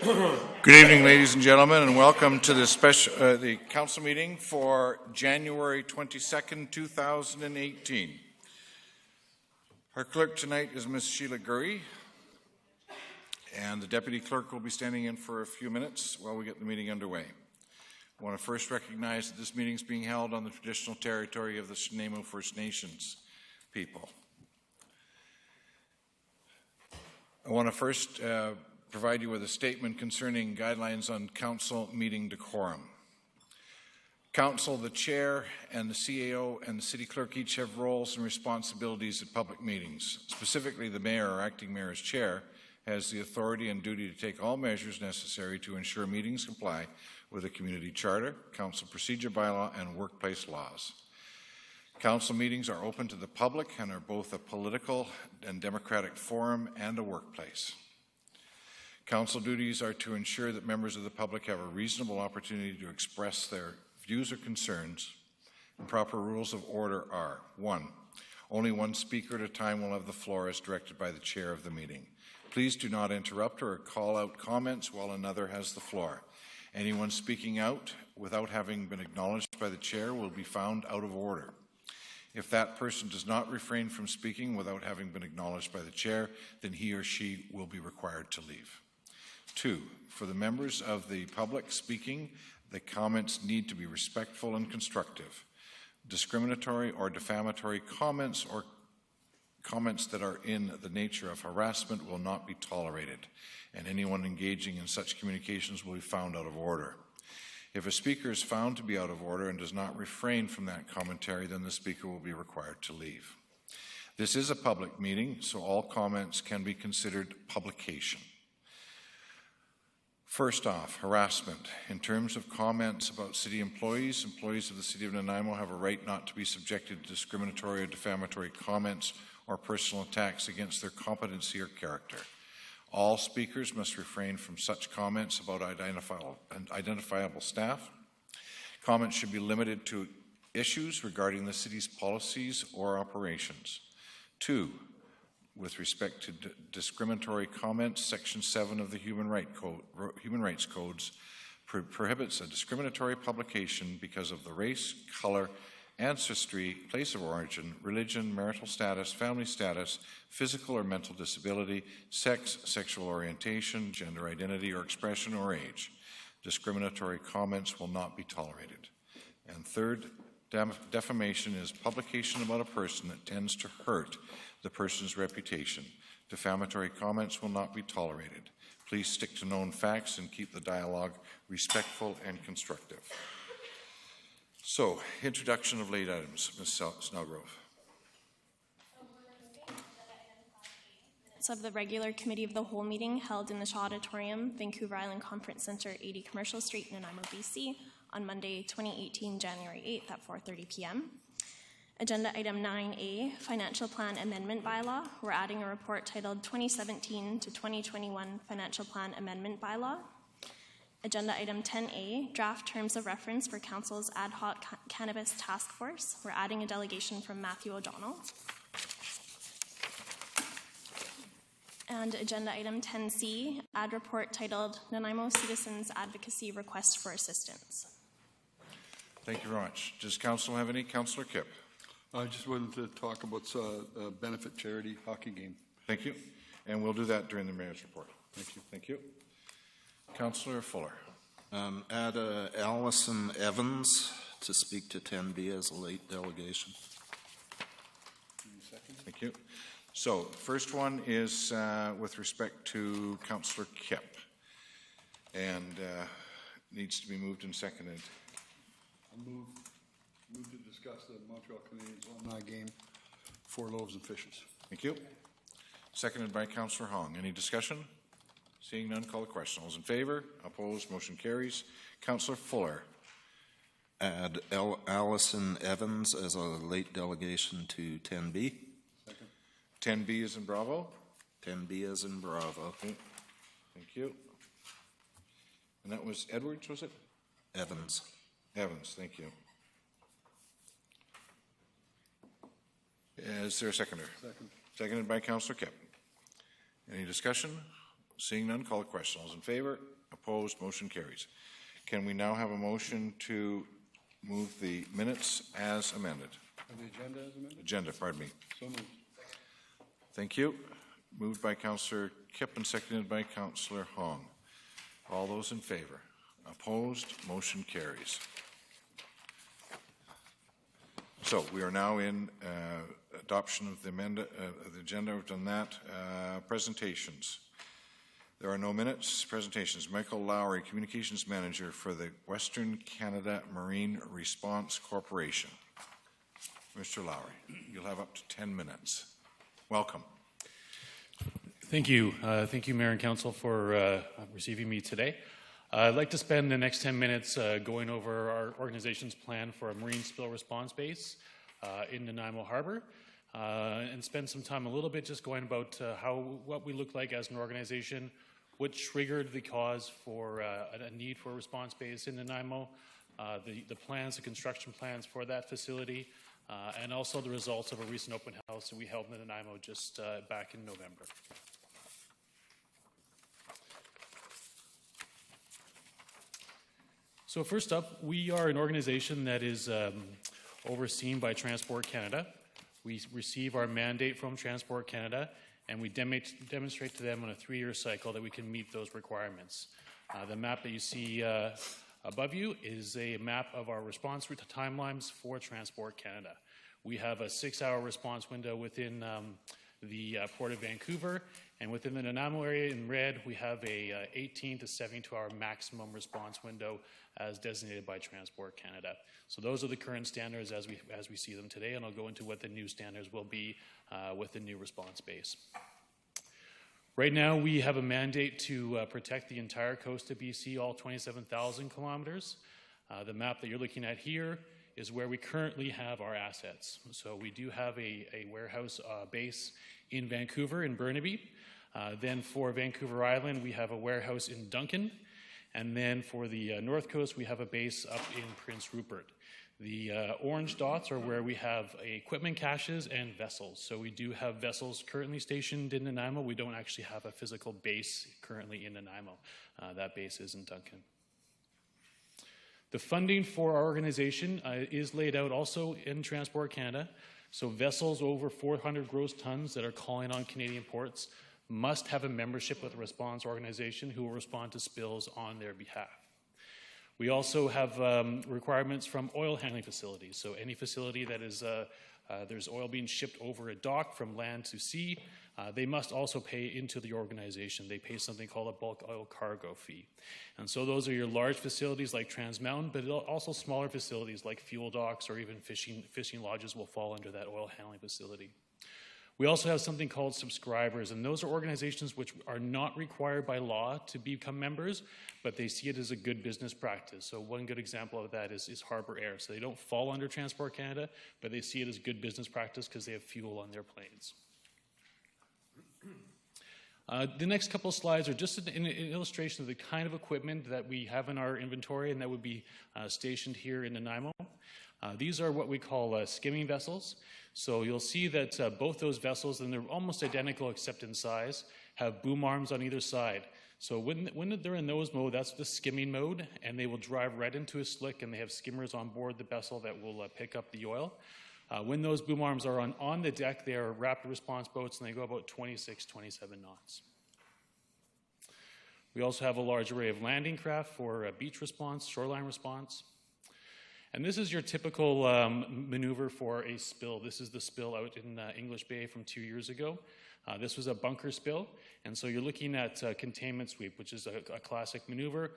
Good evening, ladies and gentlemen, and welcome to the council meeting for January 22nd, 2018. Our clerk tonight is Ms. Sheila Gurry, and the deputy clerk will be standing in for a few minutes while we get the meeting underway. I want to first recognize that this meeting is being held on the traditional territory of the Nanaimo First Nations people. I want to first provide you with a statement concerning guidelines on council meeting decorum. Council, the chair, and the CAO and the city clerk each have roles and responsibilities at public meetings. Specifically, the mayor or acting mayor as chair has the authority and duty to take all measures necessary to ensure meetings comply with the community charter, council procedure bylaw, and workplace laws. Council meetings are open to the public and are both a political and democratic forum and a workplace. Council duties are to ensure that members of the public have a reasonable opportunity to express their views or concerns. And proper rules of order are: 1. Only one speaker at a time will have the floor as directed by the chair of the meeting. Please do not interrupt or call out comments while another has the floor. Anyone speaking out without having been acknowledged by the chair will be found out of order. If that person does not refrain from speaking without having been acknowledged by the chair, then he or she will be required to leave. 2, for the members of the public speaking, the comments need to be respectful and constructive. Discriminatory or defamatory comments or comments that are in the nature of harassment will not be tolerated, and anyone engaging in such communications will be found out of order. If a speaker is found to be out of order and does not refrain from that commentary, then the speaker will be required to leave. This is a public meeting, so all comments can be considered publication. First off, harassment. In terms of comments about city employees, employees of the City of Nanaimo have a right not to be subjected to discriminatory or defamatory comments or personal attacks against their competency or character. All speakers must refrain from such comments about identifiable staff. Comments should be limited to issues regarding the city's policies or operations. 2, with respect to discriminatory comments, Section 7 of the Human Rights Codes prohibits a discriminatory publication because of the race, color, ancestry, place of origin, religion, marital status, family status, physical or mental disability, sex, sexual orientation, gender identity or expression, or age. Discriminatory comments will not be tolerated. And 3rd, defamation is publication about a person that tends to hurt the person's reputation. Defamatory comments will not be tolerated. Please stick to known facts and keep the dialogue respectful and constructive. So, introduction of late items. Ms. Snellgrove. Minutes of the regular Committee of the Whole meeting held in the Shaw Auditorium, Vancouver Island Conference Centre, 80 Commercial Street, Nanaimo, BC, on Monday, 2018, January 8th at 4:30 p.m. Agenda item 9A, Financial Plan Amendment Bylaw. We're adding a report titled 2017 to 2021 Financial Plan Amendment Bylaw. Agenda item 10A, Draft Terms of Reference for Council's Ad Hoc Cannabis Task Force. We're adding a delegation from Matthew O'Donnell. And agenda item 10C, Ad Report titled Nanaimo Citizens Advocacy Request for Assistance. Thank you very much. Does Council have any? Councillor Kipp. I just wanted to talk about a benefit charity hockey game. Thank you. And we'll do that during the Mayor's report. Thank you. Thank you. Councillor Fuller. Add Allison Evans to speak to 10B as a late delegation. Thank you. So, first one is with respect to Councillor Kipp, and needs to be moved and seconded. I'll move to discuss the Montreal Canadiens alumni game, 4 loaves and fishes. Thank you. Seconded by Councillor Hong. Any discussion? Seeing none, call the question. All those in favor? Opposed? Motion carries. Councillor Fuller. Add Allison Evans as a late delegation to 10B. Second. 10B is in Bravo. 10B is in Bravo. Okay. Thank you. And that was Edwards, was it? Evans. Evans, thank you. Is there a seconder? Second. Seconded by Councillor Kipp. Any discussion? Seeing none, call the question. All those in favor? Opposed? Motion carries. Can we now have a motion to move the minutes as amended? The agenda as amended? Agenda, pardon me. So moved. Thank you. Moved by Councillor Kipp and seconded by Councillor Hong. All those in favor? Opposed? Motion carries. So we are now in adoption of the agenda. We've done that. Presentations. There are no minutes. Presentations. Michael Lowry, Communications Manager for the Western Canada Marine Response Corporation. Mr. Lowry, you'll have up to 10 minutes. Welcome. Thank you. Thank you, Mayor and Council, for receiving me today. I'd like to spend the next 10 minutes going over our organization's plan for a marine spill response base in Nanaimo Harbor, and spend some time a little bit just going about what we look like as an organization, what triggered the cause for a need for a response base in Nanaimo, the plans, the construction plans for that facility, and also the results of a recent open house that we held in Nanaimo just back in November. So first up, we are an organization that is overseen by Transport Canada. We receive our mandate from Transport Canada, and we demonstrate to them on a 3-year cycle that we can meet those requirements. The map that you see above you is a map of our response timelines for Transport Canada. We have a 6-hour response window within the Port of Vancouver, and within the Nanaimo area in red, we have a 18 to 72-hour maximum response window as designated by Transport Canada. So those are the current standards as we see them today, and I'll go into what the new standards will be with the new response base. Right now, we have a mandate to protect the entire coast of BC, all 27,000 kilometers. The map that you're looking at here is where we currently have our assets. So we do have a warehouse base in Vancouver, in Burnaby. Then for Vancouver Island, we have a warehouse in Duncan. And then for the North Coast, we have a base up in Prince Rupert. The orange dots are where we have equipment caches and vessels. So we do have vessels currently stationed in Nanaimo. We don't actually have a physical base currently in Nanaimo. That base is in Duncan. The funding for our organization is laid out also in Transport Canada. So vessels over 400 gross tons that are calling on Canadian ports must have a membership with a response organization who will respond to spills on their behalf. We also have requirements from oil handling facilities. So any facility that is there's oil being shipped over a dock from land to sea, they must also pay into the organization. They pay something called a bulk oil cargo fee. And so those are your large facilities like Trans Mountain, but also smaller facilities like fuel docks or even fishing lodges will fall under that oil handling facility. We also have something called subscribers, and those are organizations which are not required by law to become members, but they see it as a good business practice. So one good example of that is Harbour Air. So they don't fall under Transport Canada, but they see it as good business practice because they have fuel on their planes. The next couple of slides are just an illustration of the kind of equipment that we have in our inventory and that would be stationed here in Nanaimo. These are what we call skimming vessels. So you'll see that both those vessels, and they're almost identical except in size, have boom arms on either side. So when they're in nose mode, that's the skimming mode, and they will drive right into a slick, and they have skimmers on board the vessel that will pick up the oil. When those boom arms are on the deck, they are rapid response boats, and they go about 26, 27 knots. We also have a large array of landing craft for beach response, shoreline response. And this is your typical maneuver for a spill. This is the spill out in English Bay from 2 years ago. This was a bunker spill, and so you're looking at containment sweep, which is a classic maneuver.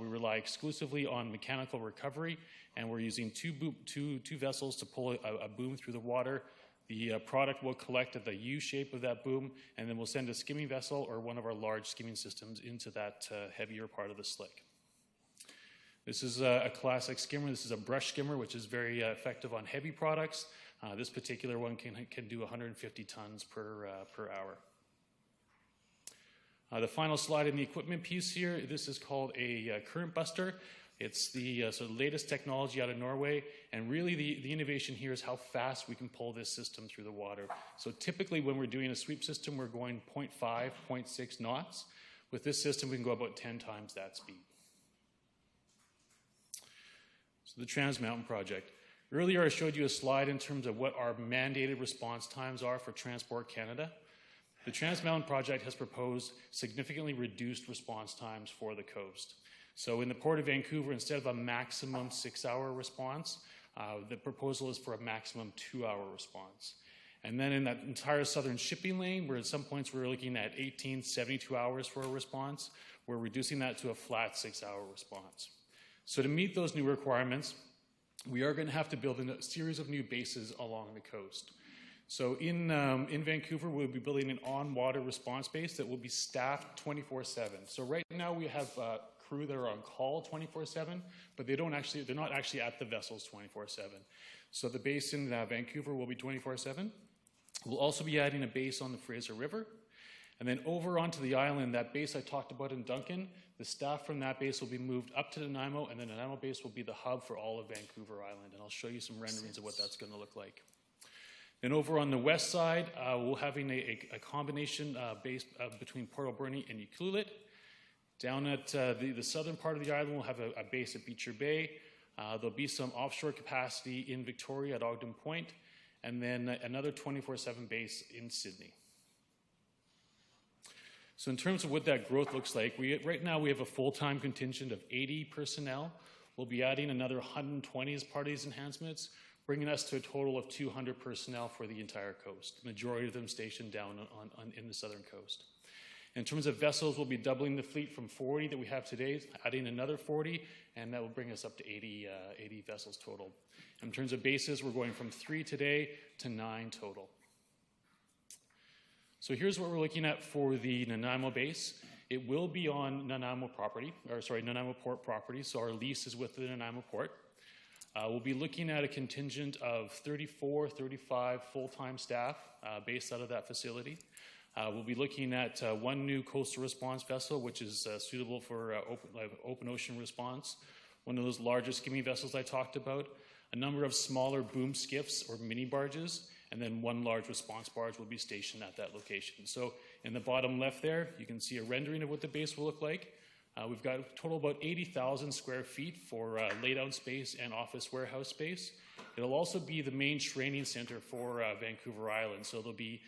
We rely exclusively on mechanical recovery, and we're using two vessels to pull a boom through the water. The product will collect at the U shape of that boom, and then we'll send a skimming vessel or one of our large skimming systems into that heavier part of the slick. This is a classic skimmer. This is a brush skimmer, which is very effective on heavy products. This particular one can do 150 tons per hour. The final slide in the equipment piece here, this is called a current buster. It's the sort of latest technology out of Norway, and really the innovation here is how fast we can pull this system through the water. So typically when we're doing a sweep system, we're going 0.5, 0.6 knots. With this system, we can go about 10 times that speed. So the Trans Mountain Project. Earlier, I showed you a slide in terms of what our mandated response times are for Transport Canada. The Trans Mountain Project has proposed significantly reduced response times for the coast. So in the Port of Vancouver, instead of a maximum 6-hour response, the proposal is for a maximum 2-hour response. And then in that entire southern shipping lane, where at some points we're looking at 18, 72 hours for a response, we're reducing that to a flat 6-hour response. So to meet those new requirements, we are going to have to build a series of new bases along the coast. So in Vancouver, we'll be building an on-water response base that will be staffed 24/7. So right now we have crew that are on call 24/7, but they're not actually at the vessels 24/7. So the base in Vancouver will be 24/7. We'll also be adding a base on the Fraser River. And then over onto the island, that base I talked about in Duncan, the staff from that base will be moved up to Nanaimo, and then the Nanaimo base will be the hub for all of Vancouver Island. And I'll show you some renderings of what that's going to look like. Then over on the west side, we're having a combination base between Port Alberni and Ucluelet. Down at the southern part of the island, we'll have a base at Beecher Bay. There'll be some offshore capacity in Victoria at Ogden Point, and then another 24/7 base in Sydney. So in terms of what that growth looks like, right now we have a full-time contingent of 80 personnel. We'll be adding another 120 as part of these enhancements, bringing us to a total of 200 personnel for the entire coast, the majority of them stationed down in the southern coast. In terms of vessels, we'll be doubling the fleet from 40 that we have today, adding another 40, and that will bring us up to 80 vessels total. In terms of bases, we're going from 3 today to 9 total. So here's what we're looking at for the Nanaimo base. It will be on Nanaimo Port property, so our lease is with the Nanaimo Port. We'll be looking at a contingent of 34, 35 full-time staff based out of that facility. We'll be looking at one new coastal response vessel, which is suitable for open ocean response, one of those larger skimming vessels I talked about, a number of smaller boom skiffs or mini barges, and then one large response barge will be stationed at that location. So in the bottom left there, you can see a rendering of what the base will look like. We've got a total of about 80,000 square feet for laydown space and office warehouse space. It'll also be the main training center for Vancouver Island, so there'll be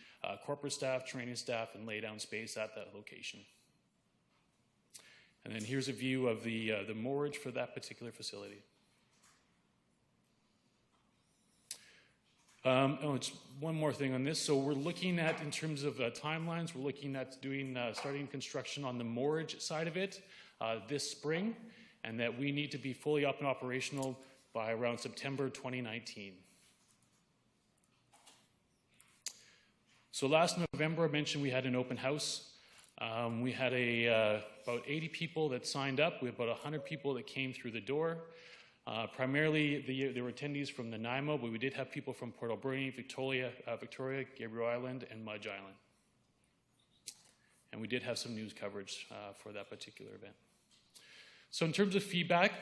corporate staff, training staff, and laydown space at that location. And then here's a view of the moorage for that particular facility. Just one more thing on this. So we're looking at, in terms of timelines, we're looking at starting construction on the moorage side of it this spring, and that we need to be fully up and operational by around September 2019. So last November, I mentioned we had an open house. We had about 80 people that signed up. We had about 100 people that came through the door. Primarily, there were attendees from Nanaimo, but we did have people from Port Alberni, Victoria, Gabriel Island, and Mudge Island. And we did have some news coverage for that particular event. So in terms of feedback,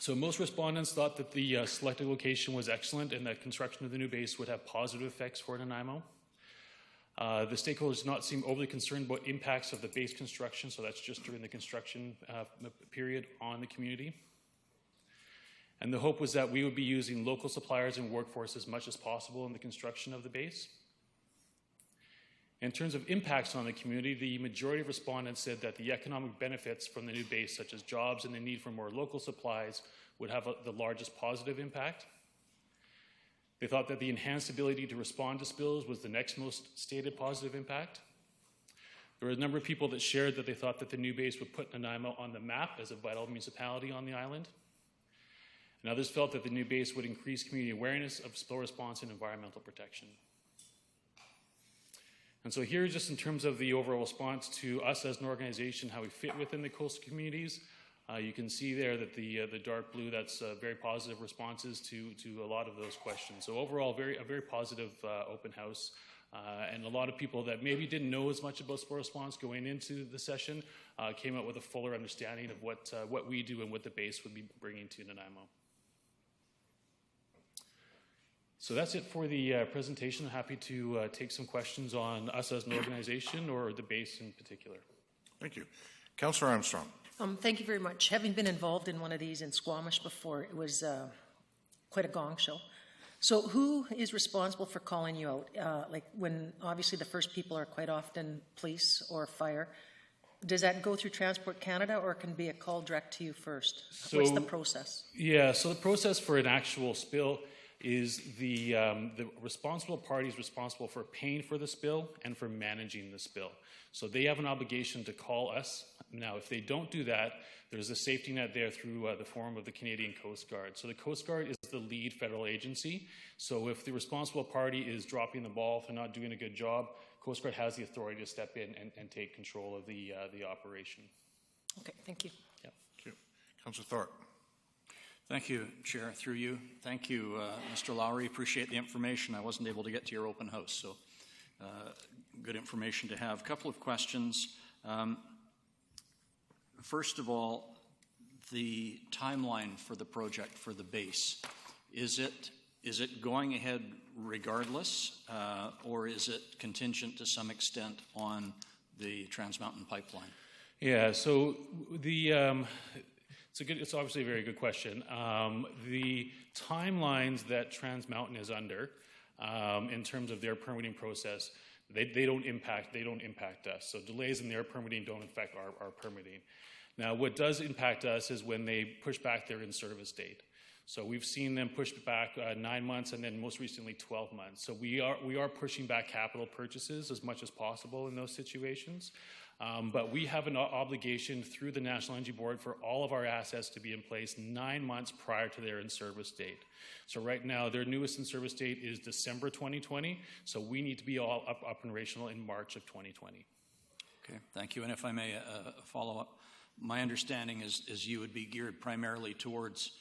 so most respondents thought that the selected location was excellent and that construction of the new base would have positive effects for Nanaimo. The stakeholders did not seem overly concerned about impacts of the base construction, so that's just during the construction period on the community. And the hope was that we would be using local suppliers and workforce as much as possible in the construction of the base. In terms of impacts on the community, the majority of respondents said that the economic benefits from the new base, such as jobs and the need for more local supplies, would have the largest positive impact. They thought that the enhanced ability to respond to spills was the next most stated positive impact. There were a number of people that shared that they thought that the new base would put Nanaimo on the map as a vital municipality on the island. And others felt that the new base would increase community awareness of spill response and environmental protection. And so here, just in terms of the overall response to us as an organization, how we fit within the coastal communities, you can see there that the dark blue, that's very positive responses to a lot of those questions. So overall, a very positive open house. And a lot of people that maybe didn't know as much about spill response going into the session came out with a fuller understanding of what we do and what the base would be bringing to Nanaimo. So that's it for the presentation. I'm happy to take some questions on us as an organization or the base in particular. Thank you. Councillor Armstrong. Thank you very much. Having been involved in one of these in Squamish before, it was quite a gong show. So who is responsible for calling you out? Like when obviously the first people are quite often police or fire. Does that go through Transport Canada or can be a call direct to you first? What's the process? Yeah, so the process for an actual spill is the responsible party is responsible for paying for the spill and for managing the spill. So they have an obligation to call us. Now, if they don't do that, there's a safety net there through the form of the Canadian Coast Guard. So the Coast Guard is the lead federal agency. So if the responsible party is dropping the ball, if they're not doing a good job, Coast Guard has the authority to step in and take control of the operation. Okay, thank you. Yeah. Thank you. Councillor Thorpe. Thank you, Chair, through you. Thank you, Mr. Lowry. Appreciate the information. I wasn't able to get to your open house, so good information to have. A couple of questions. First of all, the timeline for the project for the base. Is it going ahead regardless, or is it contingent to some extent on the Trans Mountain pipeline? Yeah, so it's obviously a very good question. The timelines that Trans Mountain is under, in terms of their permitting process, they don't impact us. So delays in their permitting don't affect our permitting. Now, what does impact us is when they push back their in-service date. So we've seen them push back 9 months and then most recently 12 months. So we are pushing back capital purchases as much as possible in those situations. But we have an obligation through the National Energy Board for all of our assets to be in place 9 months prior to their in-service date. So right now, their newest in-service date is December 2020. So we need to be all up operational in March of 2020. Okay, thank you. And if I may follow up, my understanding is you would be geared primarily towards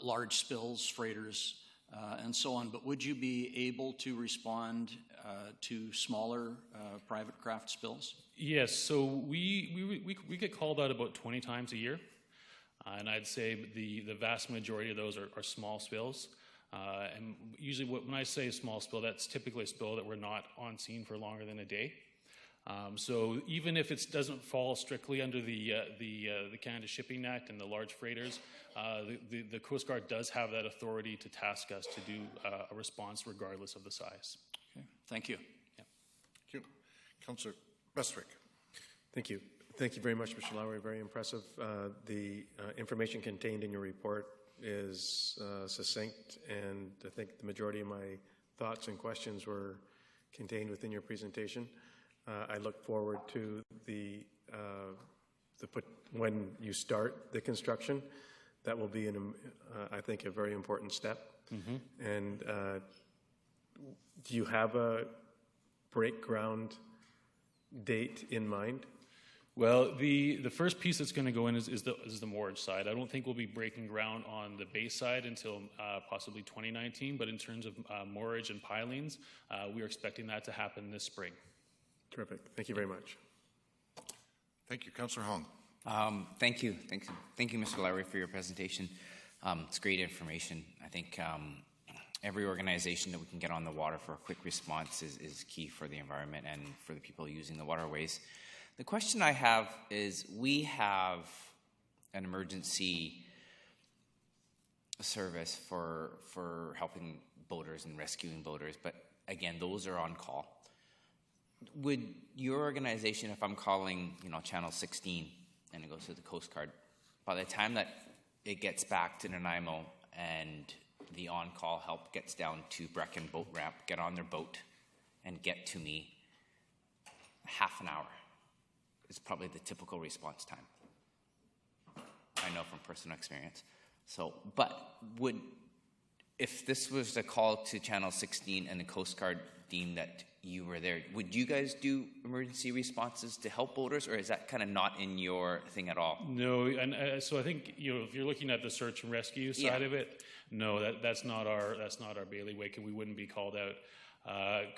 large spills, freighters, and so on. But would you be able to respond to smaller private craft spills? Yes, so we get called out about 20 times a year, and I'd say the vast majority of those are small spills. And usually when I say small spill, that's typically a spill that we're not on scene for longer than a day. So even if it doesn't fall strictly under the Canada Shipping Act and the large freighters, the Coast Guard does have that authority to task us to do a response regardless of the size. Okay, thank you. Yeah. Thank you. Councillor Bestwick. Thank you. Thank you very much, Mr. Lowry. Very impressive. The information contained in your report is succinct, and I think the majority of my thoughts and questions were contained within your presentation. I look forward to when you start the construction. That will be, I think, a very important step. Mm-hmm. And do you have a break ground date in mind? Well, the first piece that's going to go in is the moorage side. I don't think we'll be breaking ground on the base side until possibly 2019, but in terms of moorage and pilings, we are expecting that to happen this spring. Terrific. Thank you very much. Thank you. Councillor Hong. Thank you, Mr. Lowry, for your presentation. It's great information. I think every organization that we can get on the water for a quick response is key for the environment and for the people using the waterways. The question I have is, we have an emergency service for helping boaters and rescuing boaters, but again, those are on call. Would your organization, if I'm calling, Channel 16 and it goes to the Coast Guard, by the time that it gets back to Nanaimo and the on-call help gets down to Brecken boat ramp, get on their boat and get to me, half an hour is probably the typical response time. I know from personal experience. So, but if this was a call to Channel 16 and the Coast Guard deemed that you were there, would you guys do emergency responses to help boaters, or is that kind of not in your thing at all? No, and so I think if you're looking at the search and rescue side of it, no, that's not our bailiwick, and we wouldn't be called out.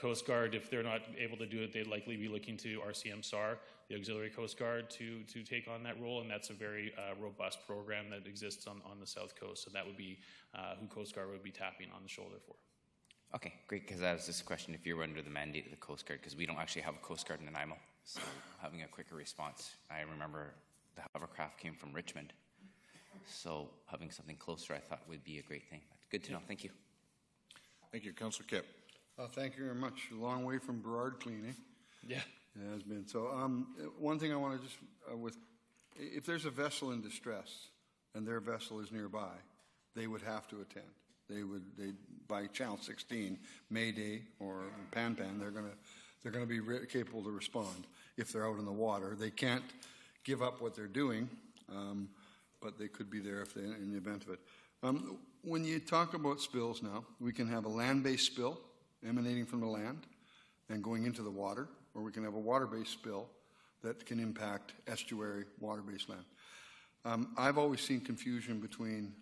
Coast Guard, if they're not able to do it, they'd likely be looking to RCM SAR, the Auxiliary Coast Guard, to take on that role, and that's a very robust program that exists on the South Coast, so that would be who Coast Guard would be tapping on the shoulder for. Okay, great, because that was just a question if you're under the mandate of the Coast Guard, because we don't actually have a Coast Guard in Nanaimo, so having a quicker response. I remember the hovercraft came from Richmond, so having something closer I thought would be a great thing. But good to know, thank you. Thank you. Councillor Kipp. Thank you very much. A long way from Burrard cleaning. Yeah. It has been. So one thing I want to just, if there's a vessel in distress and their vessel is nearby, they would have to attend. By Channel 16, Mayday or Pan, they're going to be capable to respond if they're out in the water. They can't give up what they're doing, but they could be there if they, in the event of it. When you talk about spills now, we can have a land-based spill emanating from the land and going into the water, or we can have a water-based spill that can impact estuary water-based land. I've always seen confusion between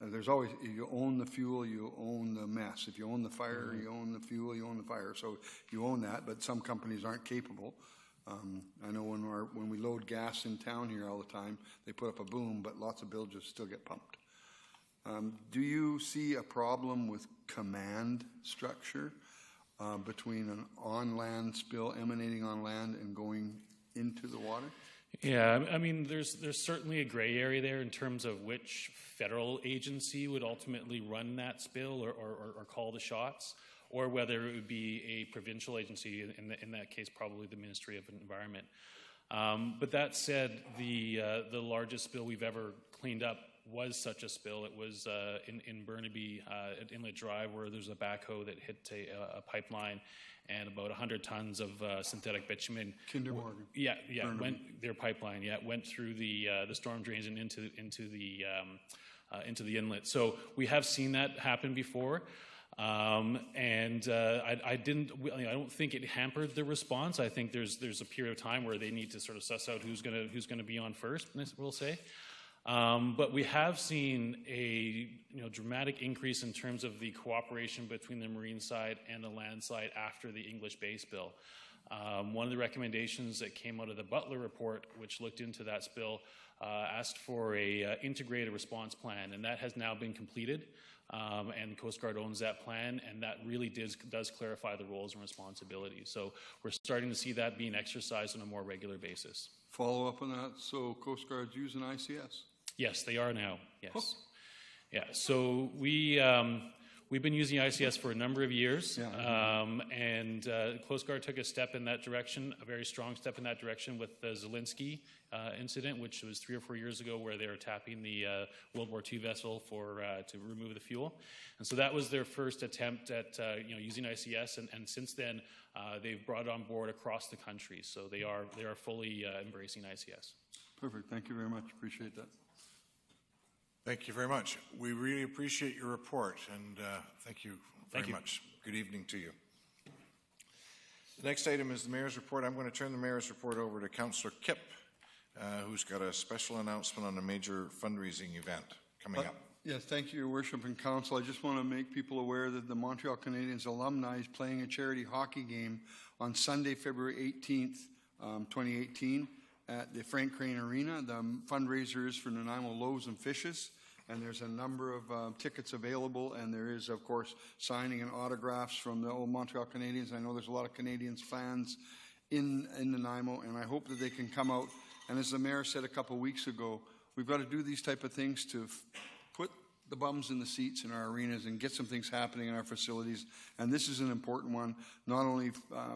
there's always, you own the fuel, you own the mess. If you own the fire, you own the fuel, you own the fire. So you own that, but some companies aren't capable. I know when we load gas in town here all the time, they put up a boom, but lots of bilges still get pumped. Do you see a problem with command structure between an on-land spill emanating on land and going into the water? Yeah, I mean, there's certainly a gray area there in terms of which federal agency would ultimately run that spill or call the shots, or whether it would be a provincial agency, in that case probably the Ministry of Environment. But that said, the largest spill we've ever cleaned up was such a spill. It was in Burnaby at Inlet Drive, where there's a backhoe that hit a pipeline, and about 100 tons of synthetic bitumen. Kinder Morgan. Yeah, their pipeline. Yeah, went through the storm drains and into the inlet. So we have seen that happen before. I don't think it hampered the response. I think there's a period of time where they need to sort of suss out who's gonna be on first, we'll say. But we have seen a dramatic increase in terms of the cooperation between the marine side and the land side after the English Bay spill. One of the recommendations that came out of the Butler report, which looked into that spill, asked for a integrated response plan, and that has now been completed. And the Coast Guard owns that plan, and that really does clarify the roles and responsibilities. So we're starting to see that being exercised on a more regular basis. Follow up on that. So Coast Guard's using ICS? Yes, they are now. Yes. Oh. Yeah. So we've been using ICS for a number of years, and Coast Guard took a step in that direction, a very strong step in that direction with the Zelinsky incident, which was 3 or 4 years ago, where they were tapping the World War II vessel to remove the fuel. And so that was their first attempt at using ICS, and since then they've brought it on board across the country. So they are fully embracing ICS. Perfect. Thank you very much. Appreciate that. Thank you very much. We really appreciate your report, and thank you very much. Good evening to you. The next item is the Mayor's report. I'm going to turn the Mayor's report over to Councillor Kipp, who's got a special announcement on a major fundraising event coming up. Yes, thank you, Your Worship and Council. I just want to make people aware that the Montreal Canadiens alumni is playing a charity hockey game on Sunday, February 18th, 2018. At the Frank Crane Arena. The fundraiser is for Nanaimo Loaves and Fishes, and there's a number of tickets available, and there is, of course, signing and autographs from the old Montreal Canadiens. I know there's a lot of Canadiens fans in Nanaimo, and I hope that they can come out. And as the Mayor said a couple weeks ago, we've got to do these type of things to put the bums in the seats in our arenas and get some things happening in our facilities. And this is an important one, not only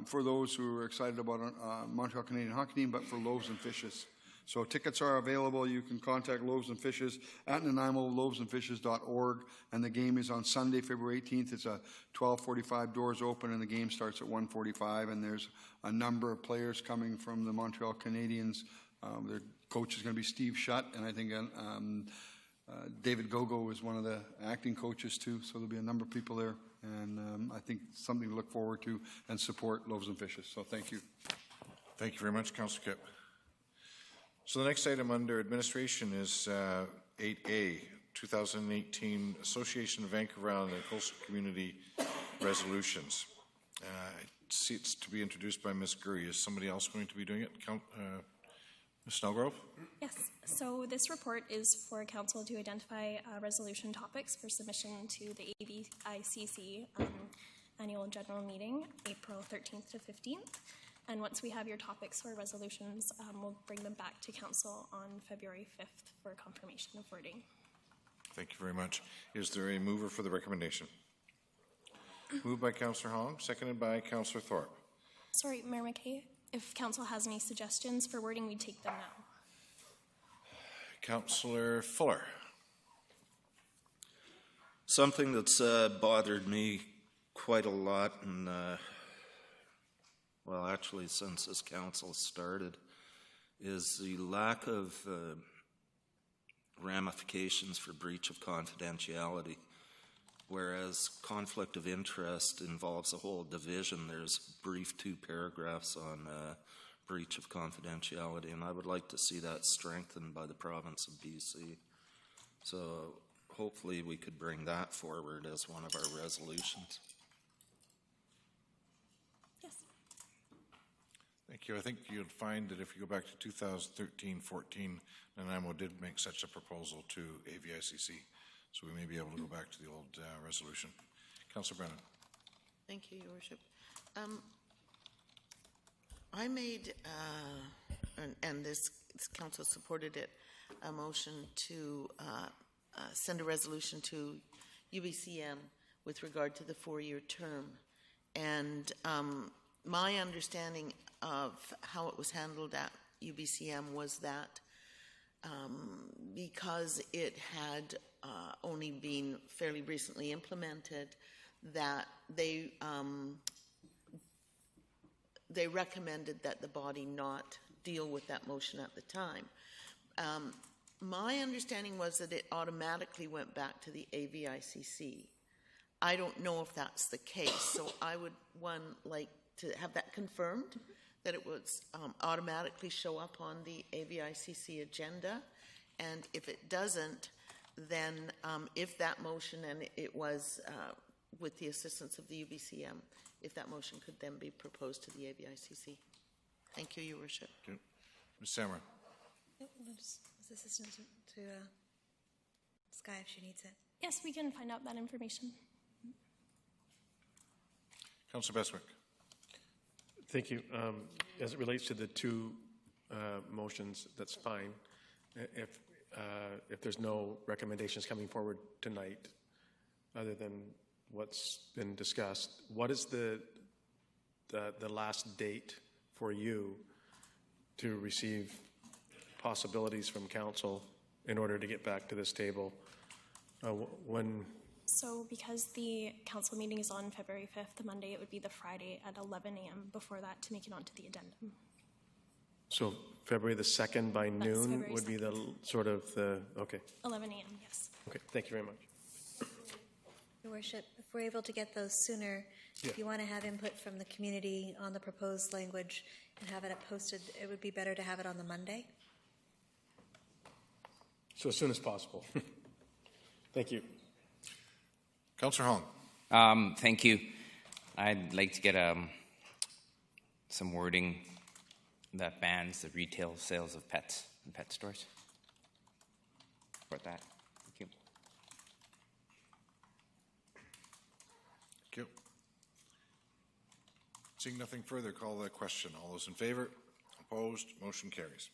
for those who are excited about Montreal Canadian hockey team, but for Loaves and Fishes. So tickets are available. You can contact Loaves and Fishes at Nanaimo, loavesandfishes.org. And the game is on Sunday, February 18th. It's a 12:45 doors open, and the game starts at 1:45. And there's a number of players coming from the Montreal Canadiens. Their coach is going to be Steve Shutt, and I think David Gogo is one of the acting coaches too, so there'll be a number of people there, and I think something to look forward to and support Loaves and Fishes. So thank you. Thank you very much, Councillor Kipp. So the next item under administration is 8A, 2018 Association of Vancouver Island and Coastal Community Resolutions. I see it's to be introduced by Ms. Gurry. Is somebody else going to be doing it? Ms. Snellgrove? Yes, so this report is for council to identify resolution topics for submission to the AVICC annual general meeting, April 13th to 15th. And once we have your topics or resolutions, we'll bring them back to council on February 5th for confirmation of wording. Thank you very much. Is there a mover for the recommendation? Moved by Councillor Hong, seconded by Councillor Thorpe. Sorry, Mayor McKay, if council has any suggestions for wording, we take them now. Councillor Fuller. Something that's bothered me quite a lot, and well, actually, since this council started, is the lack of ramifications for breach of confidentiality. Whereas conflict of interest involves a whole division, there's brief 2 paragraphs on breach of confidentiality, and I would like to see that strengthened by the province of BC. So hopefully we could bring that forward as one of our resolutions. Yes. Thank you. I think you'll find that if you go back to 2013-14, Nanaimo did make such a proposal to AVICC. So we may be able to go back to the old resolution. Councillor Brennan. Thank you, Your Worship. I made, and this council supported it, a motion to send a resolution to UBCM with regard to the 4-year term. And my understanding of how it was handled at UBCM was that because it had only been fairly recently implemented, that they recommended that the body not deal with that motion at the time. My understanding was that it automatically went back to the AVICC. I don't know if that's the case, so I would, like to have that confirmed, that it would automatically show up on the AVICC agenda, and if it doesn't, then if that motion, and it was with the assistance of the UBCM, if that motion could then be proposed to the AVICC. Thank you, Your Worship. Okay. Ms. Samra. Assistant to Sky if she needs it. Yes, we can find out that information. Councillor Beswick. Thank you. As it relates to the 2 motions, that's fine. If there's no recommendations coming forward tonight, other than what's been discussed, what is the last date for you to receive possibilities from council in order to get back to this table? When? So because the council meeting is on February 5th, the Monday, it would be the Friday at 11 a.m. before that to make it onto the addendum. So February the 2nd by noon February would be 2nd. the sort of the, okay. 11 a.m., yes. Okay, thank you very much. Your Worship, if we're able to get those sooner, if you want to have input from the community on the proposed language and have it posted, it would be better to have it on the Monday. So as soon as possible. Thank you. Councillor Hong. Thank you. I'd like to get some wording that bans the retail sales of pets in pet stores. About that. Thank you. Thank you. Seeing nothing further, call the question. All those in favor? Opposed? Motion carries.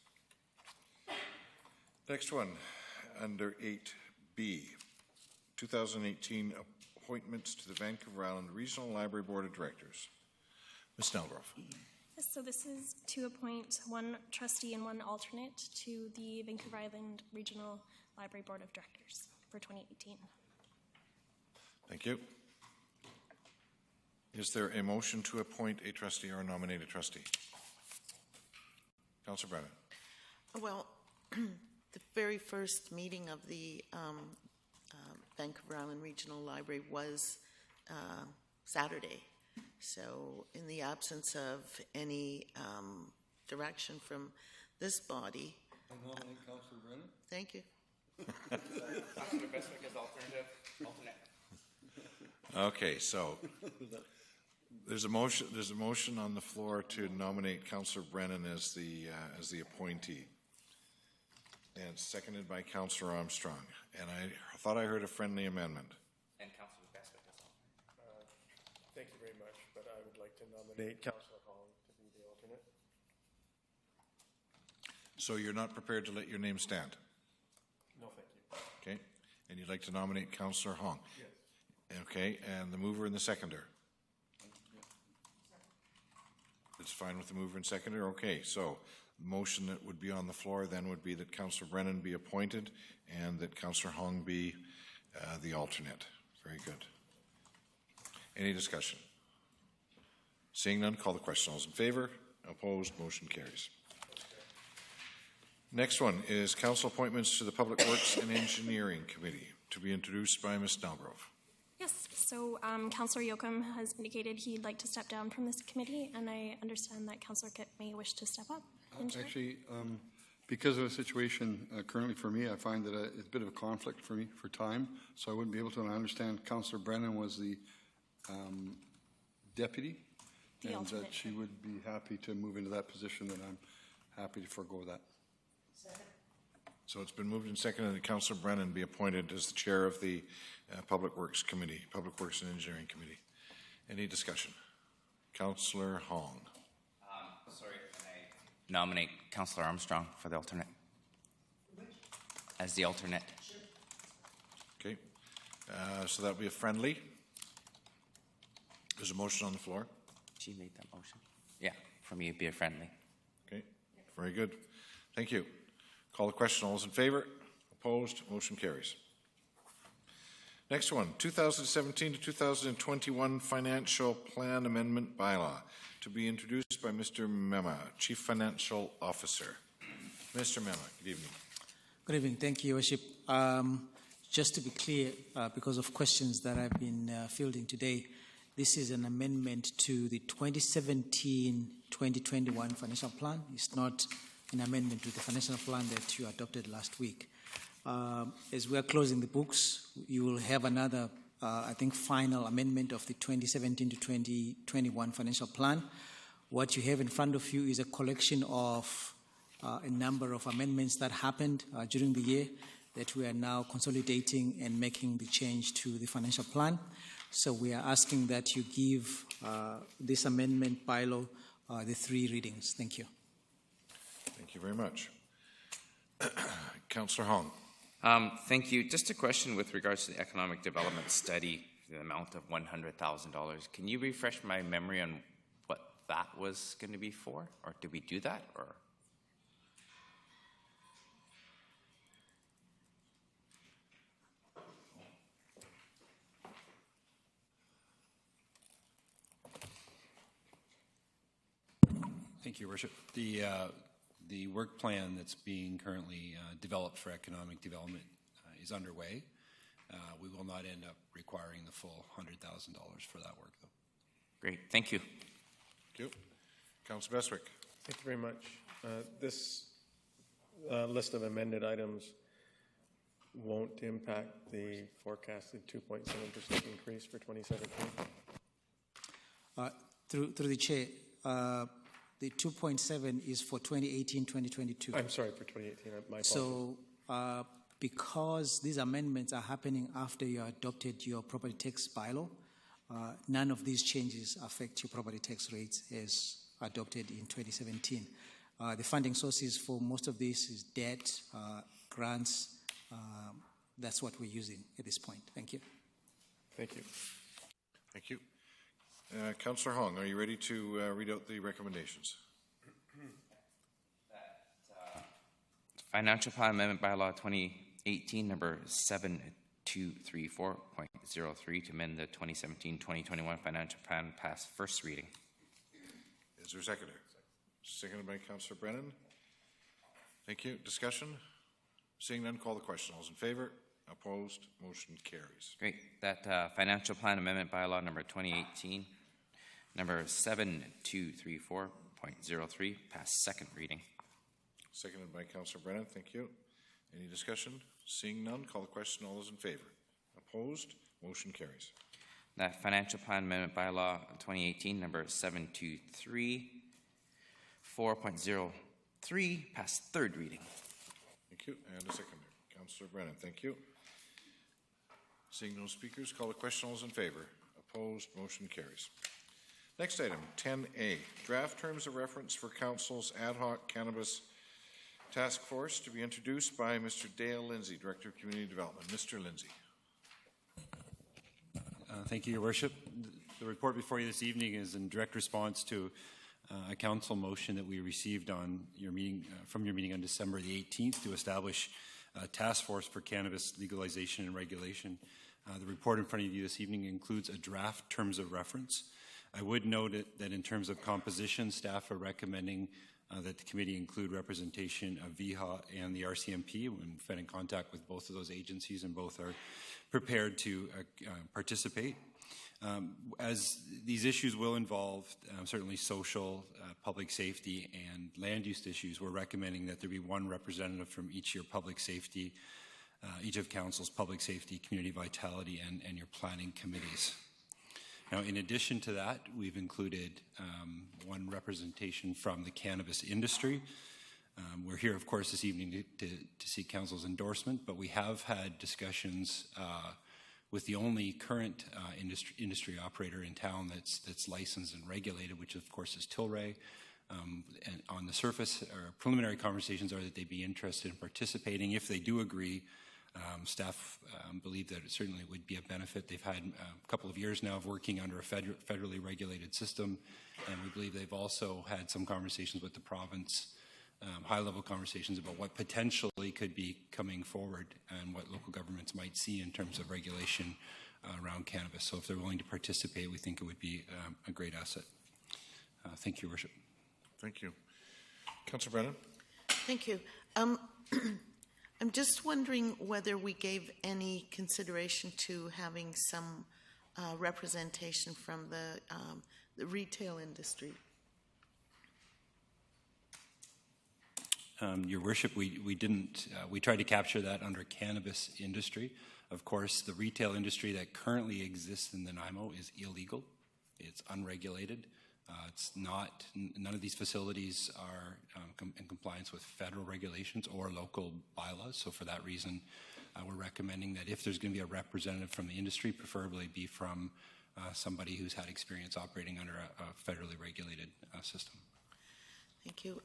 Next one, under 8B, 2018 appointments to the Vancouver Island Regional Library Board of Directors. Ms. Snellgrove. Yes, so this is to appoint 1 trustee and 1 alternate to the Vancouver Island Regional Library Board of Directors for 2018. Thank you. Is there a motion to appoint a trustee or nominate a trustee? Councillor Brennan. Well, the very first meeting of the Vancouver Island Regional Library was Saturday. So in the absence of any direction from this body. I nominate Councillor Brennan. Thank you. Councillor Beswick is alternate. Okay, so there's a motion on the floor to nominate Councillor Brennan as the appointee. And seconded by Councillor Armstrong. And I thought I heard a friendly amendment. And Councillor Bestwick as well. Thank you very much, but I would like to nominate Councillor Hong to be the alternate. So you're not prepared to let your name stand? No, thank you. Okay. And you'd like to nominate Councillor Hong? Yes. Okay, and the mover and the seconder? It's fine with the mover and seconder? Okay, so the motion that would be on the floor then would be that Councillor Brennan be appointed and that Councillor Hong be the alternate. Very good. Any discussion? Seeing none, call the question. All those in favor? Opposed? Motion carries. Next one is council appointments to the Public Works and Engineering Committee, to be introduced by Ms. Snellgrove. Yes, so Councillor Yoakum has indicated he'd like to step down from this committee, and I understand that Councillor Kit may wish to step up. Actually, because of the situation currently for me, I find that it's a bit of a conflict for me for time, so I wouldn't be able to. And I understand Councillor Brennan was the deputy, and that she would be happy to move into that position, and I'm happy to forego that. So it's been moved and seconded that Councillor Brennan be appointed as the chair of the Public Works Committee, Public Works and Engineering Committee. Any discussion? Councillor Hong. Sorry, can I nominate Councillor Armstrong for the alternate? As the alternate. Okay. So that would be a friendly. There's a motion on the floor. She made that motion. Yeah, for me it'd be a friendly. Okay. Very good. Thank you. Call the question. All those in favor? Opposed? Motion carries. Next one, 2017 to 2021 Financial Plan Amendment Bylaw, to be introduced by Mr. Mema, Chief Financial Officer. Mr. Mema, good evening. Good evening. Thank you, Your Worship. Just to be clear, because of questions that I've been fielding today, this is an amendment to the 2017-2021 Financial Plan. It's not an amendment to the financial plan that you adopted last week. As we are closing the books, you will have another, I think, final amendment of the 2017 to 2021 financial plan. What you have in front of you is a collection of a number of amendments that happened during the year that we are now consolidating and making the change to the financial plan. So we are asking that you give this amendment bylaw the 3 readings. Thank you. Thank you very much. Councillor Hong. Thank you. Just a question with regards to the economic development study, the amount of $100,000. Can you refresh my memory on what that was going to be for? Or did we do that? Or? Thank you, Your Worship. The work plan that's being currently developed for economic development is underway. We will not end up requiring the full $100,000 for that work, though. Great. Thank you. Thank you. Councillor Bestwick. Thank you very much. This list of amended items won't impact the forecasted 2.7% increase for 2017? Through the chair, the 2.7 is for 2018-2022. I'm sorry, for 2018. My apologies. So because these amendments are happening after you adopted your property tax bylaw, none of these changes affect your property tax rates as adopted in 2017. The funding sources for most of this is debt, grants. That's what we're using at this point. Thank you. Thank you. Thank you. Councillor Hong, are you ready to read out the recommendations? Financial Plan Amendment Bylaw 2018, number 7234.03, to amend the 2017-2021 financial plan, pass first reading. Is there a seconder? Seconded by Councillor Brennan. Thank you. Discussion? Seeing none, call the question. All those in favor? Opposed? Motion carries. Great. That Financial Plan Amendment Bylaw number 2018, number 7234.03, pass second reading. Seconded by Councillor Brennan. Thank you. Any discussion? Seeing none, call the question. All those in favor? Opposed? Motion carries. That Financial Plan Amendment Bylaw 2018, number 7234.03, pass third reading. Thank Thank you. And a seconder. Councillor Brennan, thank you. Seeing no speakers, call the question. All those in favor? Opposed? Motion carries. Next item, 10A, draft terms of reference for Council's ad hoc cannabis task force to be introduced by Mr. Dale Lindsay, Director of Community Development. Mr. Lindsay. Thank you, Your Worship. The report before you this evening is in direct response to a council motion that we received on your meeting, from your meeting on December the 18th to establish a task force for cannabis legalization and regulation. The report in front of you this evening includes a draft terms of reference. I would note that in terms of composition, staff are recommending that the committee include representation of VIHA and the RCMP. We've been in contact with both of those agencies, and both are prepared to participate. As these issues will involve certainly social, public safety, and land use issues, we're recommending that there be one representative from each of your public safety, each of council's public safety, community vitality, and your planning committees. Now, in addition to that, we've included one representation from the cannabis industry. We're here, of course, this evening to seek council's endorsement, but we have had discussions with the only current industry operator in town that's licensed and regulated, which of course is Tilray. And on the surface, our preliminary conversations are that they'd be interested in participating. If they do agree, staff believe that it certainly would be a benefit. They've had a couple of years now of working under a federally regulated system, and we believe they've also had some conversations with the province, high-level conversations about what potentially could be coming forward and what local governments might see in terms of regulation around cannabis. So if they're willing to participate, we think it would be a great asset. Thank you, Your Worship. Thank you. Councillor Brennan. Thank you. I'm just wondering whether we gave any consideration to having some representation from the retail industry. Your Worship, we didn't. We tried to capture that under cannabis industry. Of course, the retail industry that currently exists in Nanaimo is illegal. It's unregulated. It's not. None of these facilities are in compliance with federal regulations or local bylaws. So for that reason, we're recommending that if there's going to be a representative from the industry, preferably be from somebody who's had experience operating under a federally regulated system. Thank you.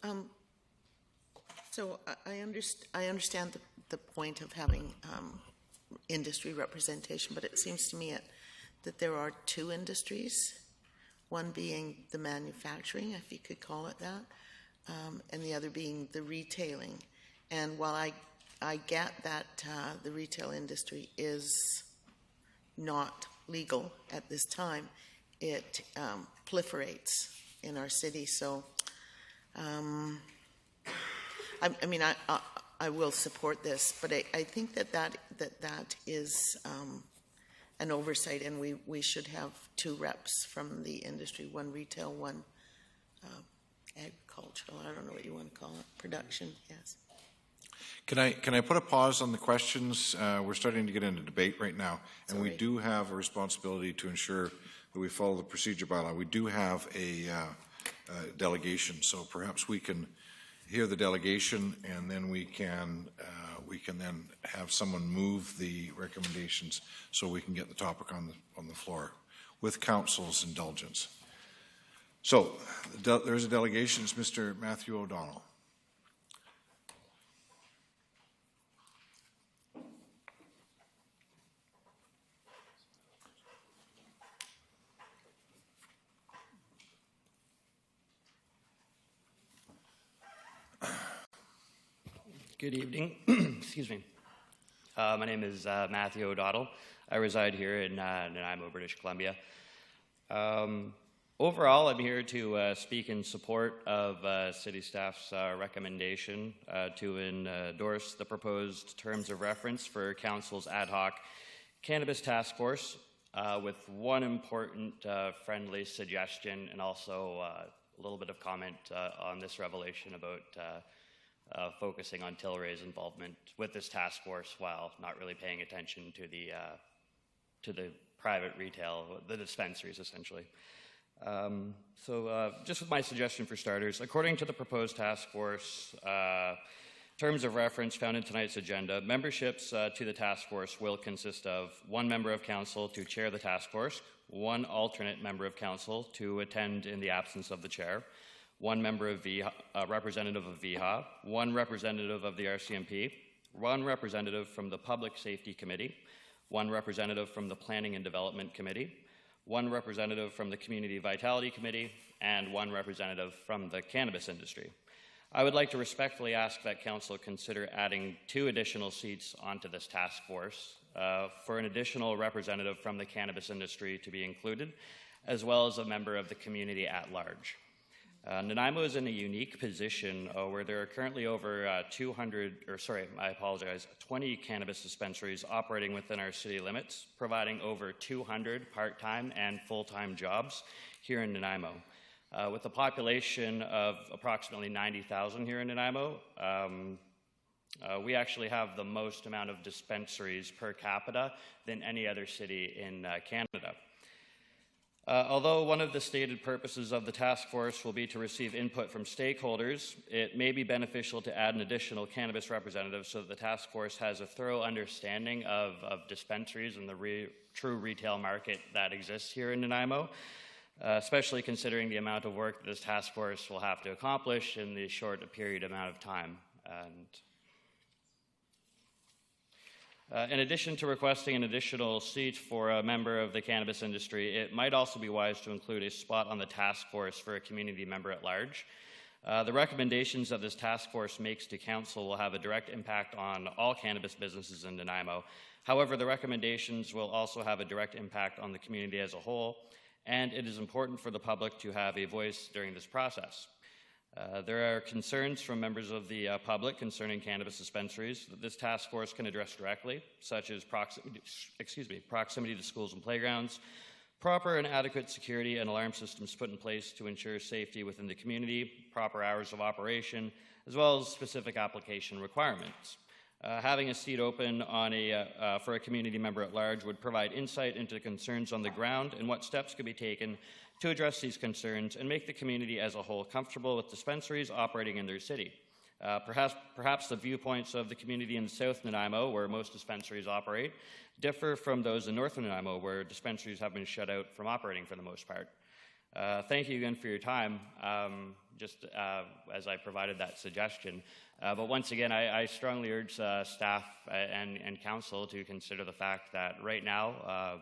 So I understand the point of having industry representation, but it seems to me that there are two industries, one being the manufacturing, if you could call it that, and the other being the retailing. And while I get that the retail industry is not legal at this time, it proliferates in our city. So I will support this, but I think that is an oversight, and we should have two reps from the industry, one retail, one agricultural. I don't know what you want to call it. Production, yes. Can I put a pause on the questions? We're starting to get into debate right now, and we do have a responsibility to ensure that we follow the procedure bylaw. We do have a delegation, so perhaps we can hear the delegation, and then we can then have someone move the recommendations so we can get the topic on the floor with council's indulgence. So there's a delegation. It's Mr. Matthew O'Donnell. Good evening. Excuse me. My name is Matthew O'Donnell. I reside here in Nanaimo, British Columbia. Overall, I'm here to speak in support of city staff's recommendation to endorse the proposed terms of reference for council's ad hoc cannabis task force, with one important friendly suggestion and also a little bit of comment on this revelation about focusing on Tilray's involvement with this task force while not really paying attention to the private retail, the dispensaries essentially. So just with my suggestion for starters, according to the proposed task force, Terms of reference found in tonight's agenda. Memberships to the task force will consist of 1 member of council to chair the task force, 1 alternate member of council to attend in the absence of the chair, 1 member of representative of VHA, 1 representative of the RCMP, 1 representative from the Public Safety Committee, 1 representative from the Planning and Development Committee, 1 representative from the Community Vitality Committee, and 1 representative from the cannabis industry. I would like to respectfully ask that Council consider adding 2 additional seats onto this task force for an additional representative from the cannabis industry to be included, as well as a member of the community at large. Nanaimo is in a unique position where there are currently over 20 cannabis dispensaries operating within our city limits, providing over 200 part-time and full-time jobs here in Nanaimo. With a population of approximately 90,000 here in Nanaimo, we actually have the most amount of dispensaries per capita than any other city in Canada. Although one of the stated purposes of the task force will be to receive input from stakeholders, it may be beneficial to add an additional cannabis representative so that the task force has a thorough understanding of dispensaries and the true retail market that exists here in Nanaimo. Especially considering the amount of work that this task force will have to accomplish in the short period amount of time. In addition to requesting an additional seat for a member of the cannabis industry, it might also be wise to include a spot on the task force for a community member at large. The recommendations that this task force makes to council will have a direct impact on all cannabis businesses in Nanaimo. However, the recommendations will also have a direct impact on the community as a whole, and it is important for the public to have a voice during this process. There are concerns from members of the public concerning cannabis dispensaries that this task force can address directly, such as proximity to schools and playgrounds, proper and adequate security and alarm systems put in place to ensure safety within the community, proper hours of operation, as well as specific application requirements. Having a seat open for a community member at large would provide insight into the concerns on the ground and what steps could be taken to address these concerns and make the community as a whole comfortable with dispensaries operating in their city. Perhaps the viewpoints of the community in South Nanaimo, where most dispensaries operate, differ from those in North Nanaimo, where dispensaries have been shut out from operating for the most part. Thank you again for your time, as I provided that suggestion. But once again, I strongly urge staff and council to consider the fact that right now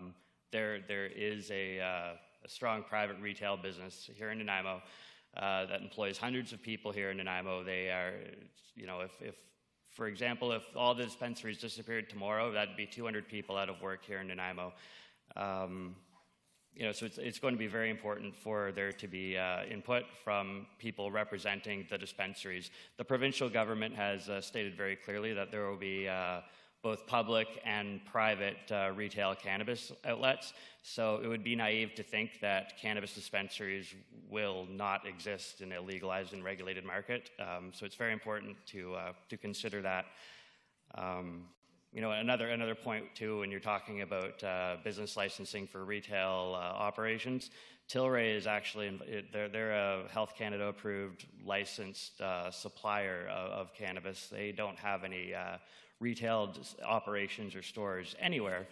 there is a strong private retail business here in Nanaimo that employs hundreds of people here in Nanaimo. They are, if for example, if all the dispensaries disappeared tomorrow, that'd be 200 people out of work here in Nanaimo. So it's going to be very important for there to be input from people representing the dispensaries. The provincial government has stated very clearly that there will be both public and private retail cannabis outlets. So it would be naive to think that cannabis dispensaries will not exist in a legalized and regulated market. So it's very important to consider that. Another point too, when you're talking about business licensing for retail operations, Tilray is actually, they're a Health Canada approved licensed supplier of cannabis. They don't have any retail operations or stores anywhere,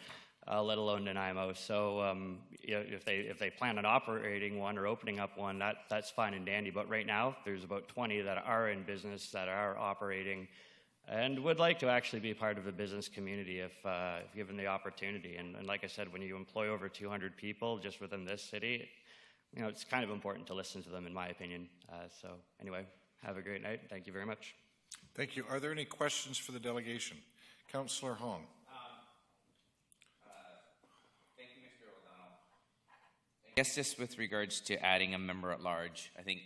let alone Nanaimo. So if they plan on operating one or opening up one, that's fine and dandy. But right now, there's about 20 that are in business, that are operating, and would like to actually be part of the business community if given the opportunity. And like I said, when you employ over 200 people just within this city, it's kind of important to listen to them, in my opinion. So anyway, have a great night. Thank you very much. Thank you. Are there any questions for the delegation? Councillor Hong. Thank you, Mr. O'Donnell. I guess just with regards to adding a member at large, I think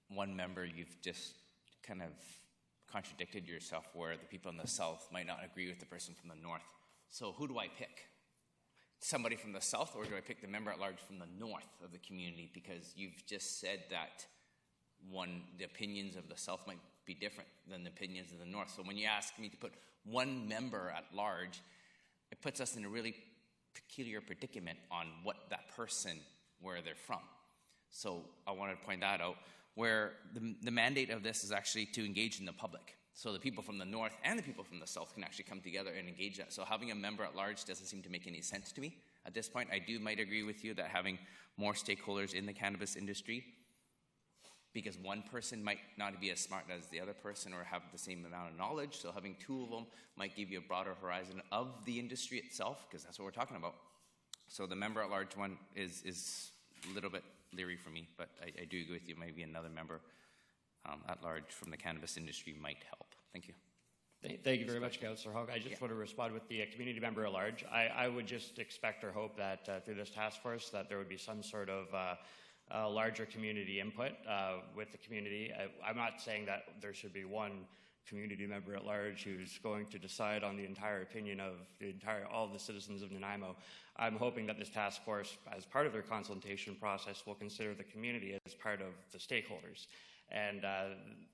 one member, you've just kind of contradicted yourself, where the people in the south might not agree with the person from the north. So who do I pick? Somebody from the south, or do I pick the member at large from the north of the community? Because you've just said that the opinions of the south might be different than the opinions of the north. So when you ask me to put one member at large, it puts us in a really peculiar predicament on what that person, where they're from. So I wanted to point that out, where the mandate of this is actually to engage in the public. So the people from the north and the people from the south can actually come together and engage that. So having a member at large doesn't seem to make any sense to me at this point. I might agree with you that having more stakeholders in the cannabis industry, because one person might not be as smart as the other person or have the same amount of knowledge, so having two of them might give you a broader horizon of the industry itself, because that's what we're talking about. So the member at large one is a little bit leery for me, but I do agree with you. Maybe another member at large from the cannabis industry might help. Thank you. Thank you very much, Councillor Hogg. I just want to respond with the community member at large. I would just expect or hope that through this task force that there would be some sort of larger community input with the community. I'm not saying that there should be one community member at large who's going to decide on the entire opinion of all the citizens of Nanaimo. I'm hoping that this task force, as part of their consultation process, will consider the community as part of the stakeholders. And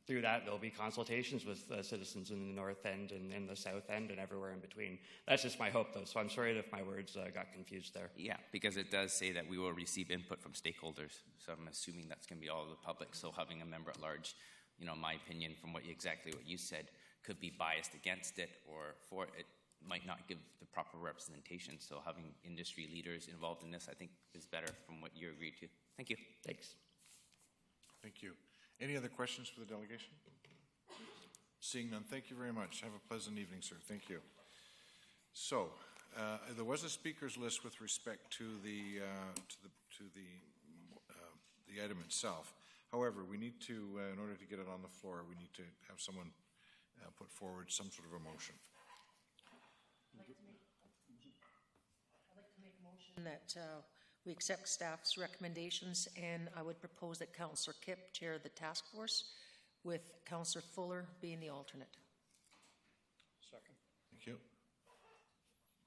through that, there'll be consultations with citizens in the north end and in the south end and everywhere in between. That's just my hope, though, so I'm sorry if my words got confused there. Yeah, because it does say that we will receive input from stakeholders, so I'm assuming that's going to be all of the public. So having a member at large, my opinion from exactly what you said, could be biased against it or for it, might not give the proper representation. So having industry leaders involved in this, I think, is better from what you agreed to. Thank you. Thanks. Thank you. Any other questions for the delegation? Seeing none, thank you very much. Have a pleasant evening, sir. Thank you. So, there was a speakers list with respect to the item itself. However, we need to, in order to get it on the floor, we need to have someone put forward some sort of a motion. I'd like to make a motion that we accept staff's recommendations, and I would propose that Councillor Kipp chair the task force, with Councillor Fuller being the alternate. Second. Thank you.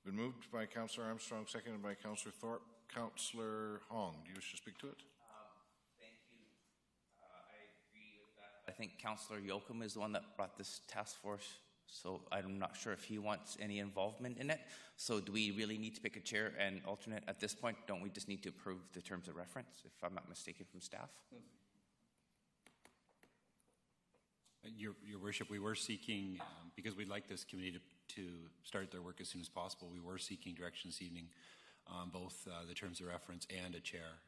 Been moved by Councillor Armstrong, seconded by Councillor Thorpe. Councillor Hong, do you wish to speak to it? Thank you. I agree with that. I think Councillor Yoakum is the one that brought this task force, so I'm not sure if he wants any involvement in it. So do we really need to pick a chair and alternate at this point? Don't we just need to approve the terms of reference, if I'm not mistaken, from staff? Your Worship, we were seeking, because we'd like this committee to start their work as soon as possible, we were seeking direction this evening on both the terms of reference and a chair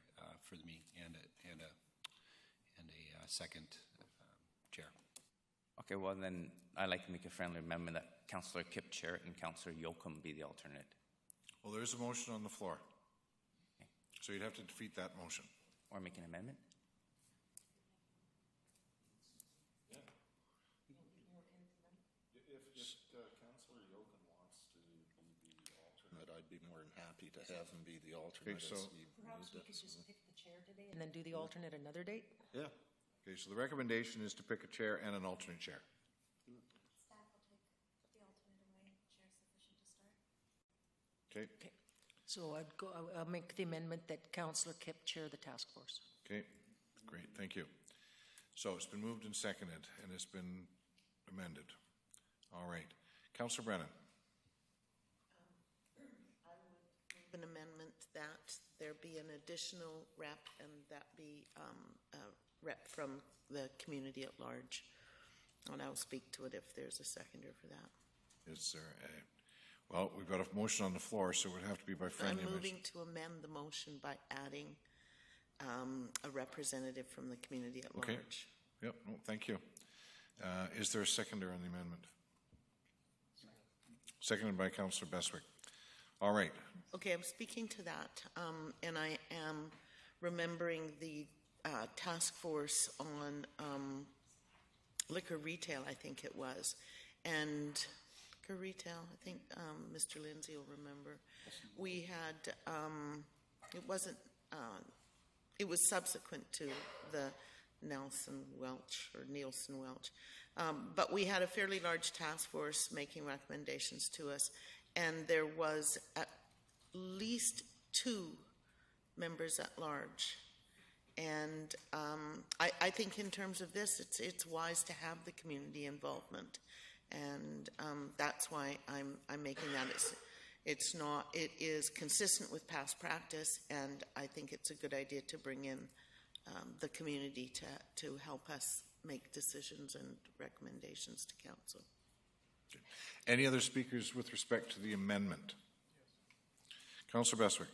for the meeting, and a second chair. Okay, well then I'd like to make a friendly amendment that Councillor Kipp chair it and Councillor Yoakum be the alternate. Well, there is a motion on the floor. Okay. So you'd have to defeat that motion. Or make an amendment? Yeah. If Councillor Yoakum wants to be the alternate, I'd be more than happy to have him be the alternate. Okay, so perhaps we could just pick the chair today and then do the alternate another date? Yeah. Okay, so the recommendation is to pick a chair and an alternate chair. Staff will take the alternate away. Chair sufficient to start. Okay. Okay. So I'll make the amendment that Councillor Kipp chair the task force. Okay, great, thank you. So it's been moved and seconded, and it's been amended. All right. Councillor Brennan. I would move an amendment that there be an additional rep and that be a rep from the community at large. And I'll speak to it if there's a seconder for that. Is there a... Well, we've got a motion on the floor, so it would have to be by friendly I'm moving to amend the motion by adding a representative from the community at large. Okay. Yep, no, thank you. Is there a seconder on the amendment? Seconded by Councillor Beswick. All right. Okay, I'm speaking to that, and I am remembering the task force on liquor retail, I think it was, and liquor retail, I think Mr. Lindsay will remember. We had, it was subsequent to the Nielsen Welch, but we had a fairly large task force making recommendations to us, and there was at least 2 members at large. And I think in terms of this, it's wise to have the community involvement, and that's why I'm making that. It is consistent with past practice, and I think it's a good idea to bring in the community to help us make decisions and recommendations to council. Any other speakers with respect to the amendment? Councillor Beswick.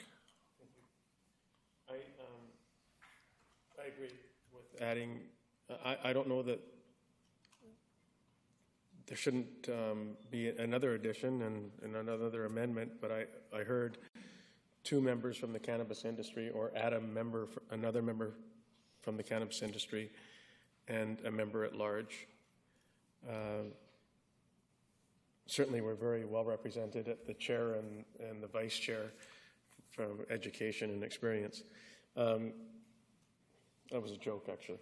I agree with adding, I don't know that there shouldn't be another addition and another amendment, but I heard 2 members from the cannabis industry, or add another member from the cannabis industry and a member at large. Certainly we're very well represented at the chair and the vice chair from education and experience. That was a joke, actually.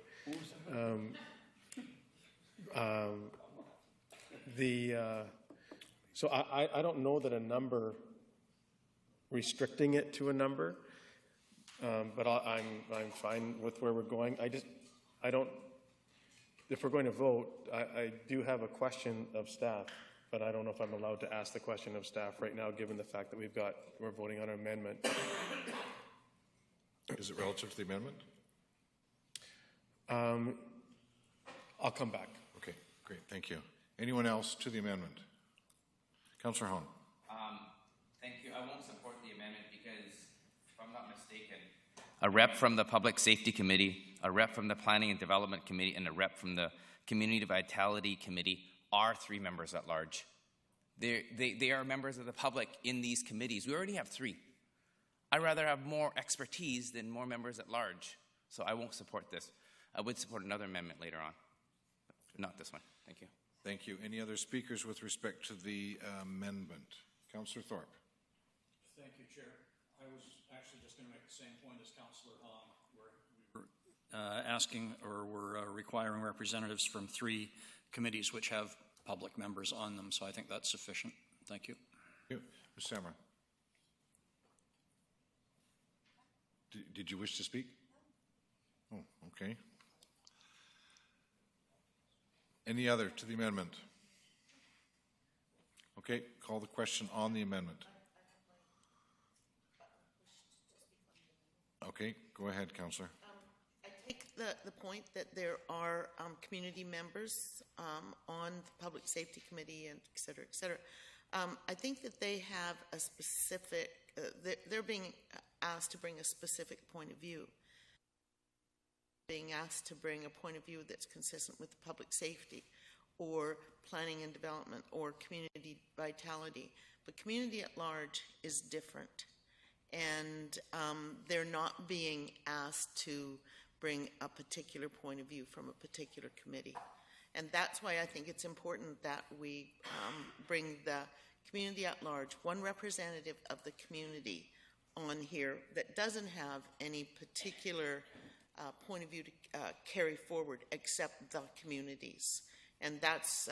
So I don't know that a number, restricting it to a number, but I'm fine with where we're going. I don't. If we're going to vote, I do have a question of staff, but I don't know if I'm allowed to ask the question of staff right now, given the fact that we're voting on an amendment. Is it relative to the amendment? I'll come back. Okay, great, thank you. Anyone else to the amendment? Councillor Hong. Thank you. I won't support the amendment because, if I'm not mistaken, a rep from the Public Safety Committee, a rep from the Planning and Development Committee, and a rep from the Community Vitality Committee are 3 members at large. They are members of the public in these committees. We already have 3. I'd rather have more expertise than more members at large. So I won't support this. I would support another amendment later on, but not this one. Thank you. Thank you. Any other speakers with respect to the amendment? Councillor Thorpe. Thank you, Chair. I was actually just going to make the same point as Councillor Hong. We're asking, or we're requiring representatives from 3 committees which have public members on them, so I think that's sufficient. Thank you. Thank you. Ms. Samra. Did you wish to speak? Oh, okay. Any other to the amendment? Okay, call the question on the amendment. Okay, go ahead, Councillor. I take the point that there are community members on the Public Safety Committee and et cetera, et cetera. I think that they have a specific, they're being asked to bring a specific point of view. Being asked to bring a point of view that's consistent with public safety or planning and development or community vitality. But community at large is different. And they're not being asked to bring a particular point of view from a particular committee. And that's why I think it's important that we bring the community at large, one representative of the community on here that doesn't have any particular point of view to carry forward except the communities. And that's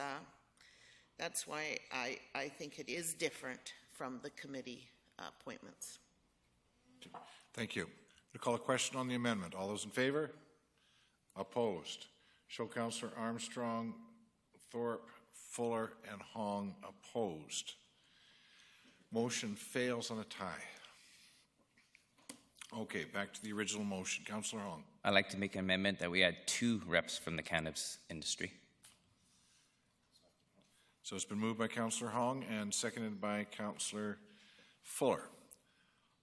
why I think it is different from the committee appointments. Thank you. To call a question on the amendment. All those in favor? Opposed? Show Councillor Armstrong, Thorpe, Fuller, and Hong opposed. Motion fails on a tie. Okay, back to the original motion. Councillor Hong. I'd like to make an amendment that we add 2 reps from the cannabis industry. So it's been moved by Councillor Hong and seconded by Councillor Fuller.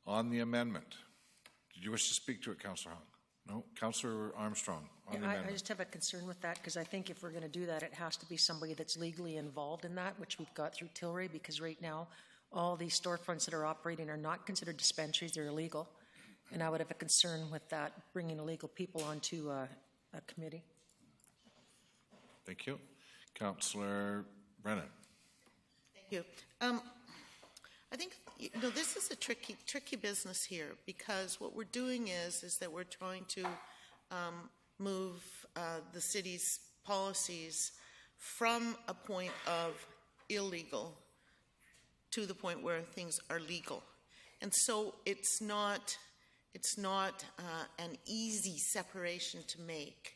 On the amendment, did you wish to speak to it, Councillor Hong? No? Councillor Armstrong, on the amendment. I just have a concern with that, because I think if we're going to do that, it has to be somebody that's legally involved in that, which we've got through Tilray, because right now all these storefronts that are operating are not considered dispensaries, they're illegal. And I would have a concern with that, bringing illegal people onto a committee. Thank you. Councillor Brennan. Thank you. I think this is a tricky business here, because what we're doing is that we're trying to move the city's policies from a point of illegal to the point where things are legal, and so it's not an easy separation to make.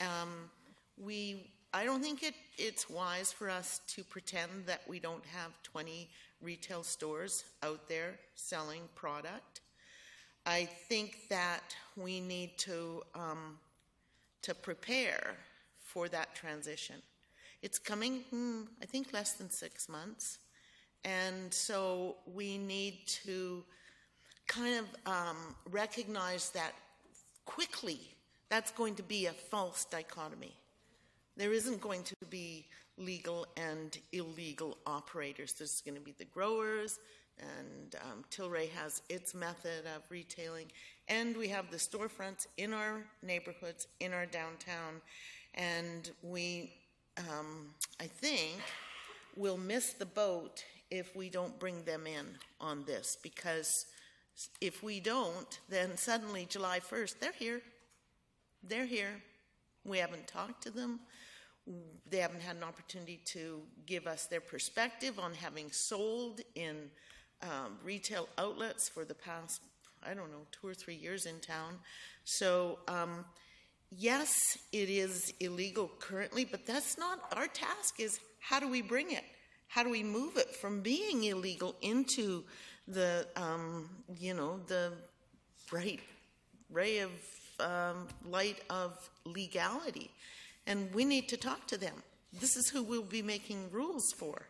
I don't think it's wise for us to pretend that we don't have 20 retail stores out there selling product. I think that we need to prepare for that transition. It's coming, I think, less than 6 months. And so we need to kind of recognize that quickly that's going to be a false dichotomy. There isn't going to be legal and illegal operators. There's going to be the growers, and Tilray has its method of retailing, and we have the storefronts in our neighborhoods, in our downtown, and we, I think, will miss the boat if we don't bring them in on this, because if we don't, then suddenly July 1st, they're here. They're here. We haven't talked to them. They haven't had an opportunity to give us their perspective on having sold in retail outlets for the past, I don't know, 2 or 3 years in town. So, yes, it is illegal currently, but that's not our task. Is how do we bring it? How do we move it from being illegal into the, the bright ray of light of legality? And we need to talk to them. This is who we'll be making rules for.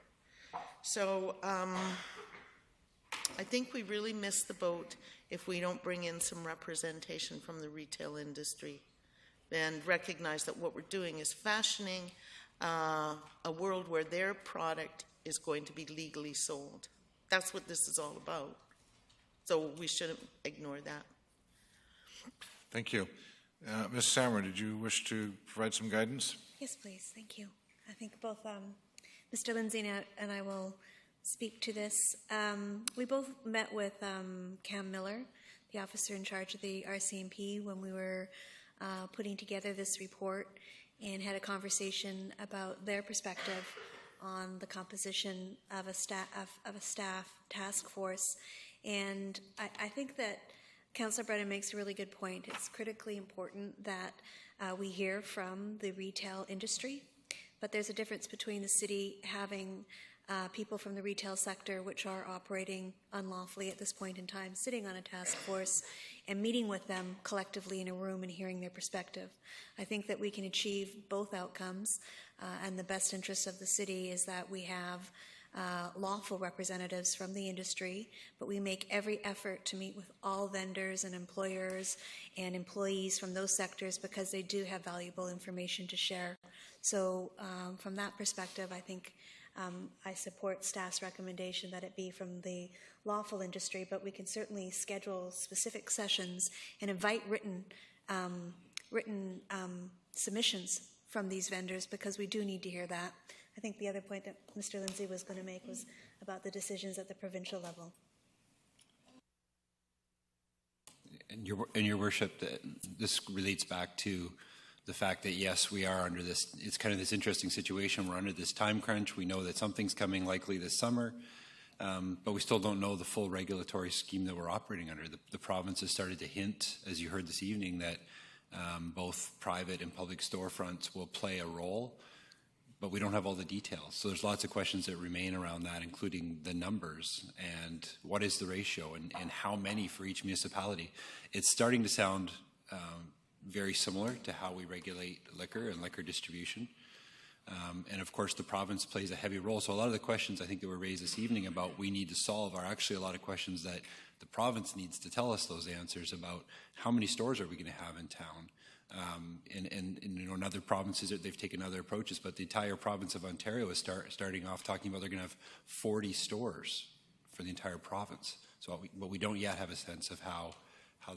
So I think we really miss the boat if we don't bring in some representation from the retail industry and recognize that what we're doing is fashioning a world where their product is going to be legally sold. That's what this is all about. So we shouldn't ignore that. Thank you. Ms. Sammer, did you wish to provide some guidance? Yes, please. Thank you. I think both Mr. Lindsay and I will speak to this. We both met with Cam Miller, the officer in charge of the RCMP, when we were putting together this report, and had a conversation about their perspective on the composition of a staff task force. And I think that Councillor Brennan makes a really good point. It's critically important that we hear from the retail industry, but there's a difference between the city having people from the retail sector which are operating unlawfully at this point in time, sitting on a task force and meeting with them collectively in a room and hearing their perspective. I think that we can achieve both outcomes, and the best interest of the city is that we have lawful representatives from the industry, but we make every effort to meet with all vendors and employers and employees from those sectors because they do have valuable information to share. So from that perspective, I think I support staff's recommendation that it be from the lawful industry, but we can certainly schedule specific sessions and invite written submissions from these vendors, because we do need to hear that. I think the other point that Mr. Lindsay was going to make was about the decisions at the provincial level. And your worship, this relates back to the fact that, yes, we are under this, it's kind of this interesting situation. We're under this time crunch. We know that something's coming likely this summer, but we still don't know the full regulatory scheme that we're operating under. The province has started to hint, as you heard this evening, that both private and public storefronts will play a role, but we don't have all the details. So there's lots of questions that remain around that, including the numbers and what is the ratio and how many for each municipality. It's starting to sound very similar to how we regulate liquor and liquor distribution. And of course, the province plays a heavy role. So a lot of the questions I think that were raised this evening about we need to solve are actually a lot of questions that the province needs to tell us those answers about. How many stores are we going to have in town? And you know, in other provinces, they've taken other approaches, but the entire province of Ontario is starting off talking about they're going to have 40 stores for the entire province. So, but we don't yet have a sense of how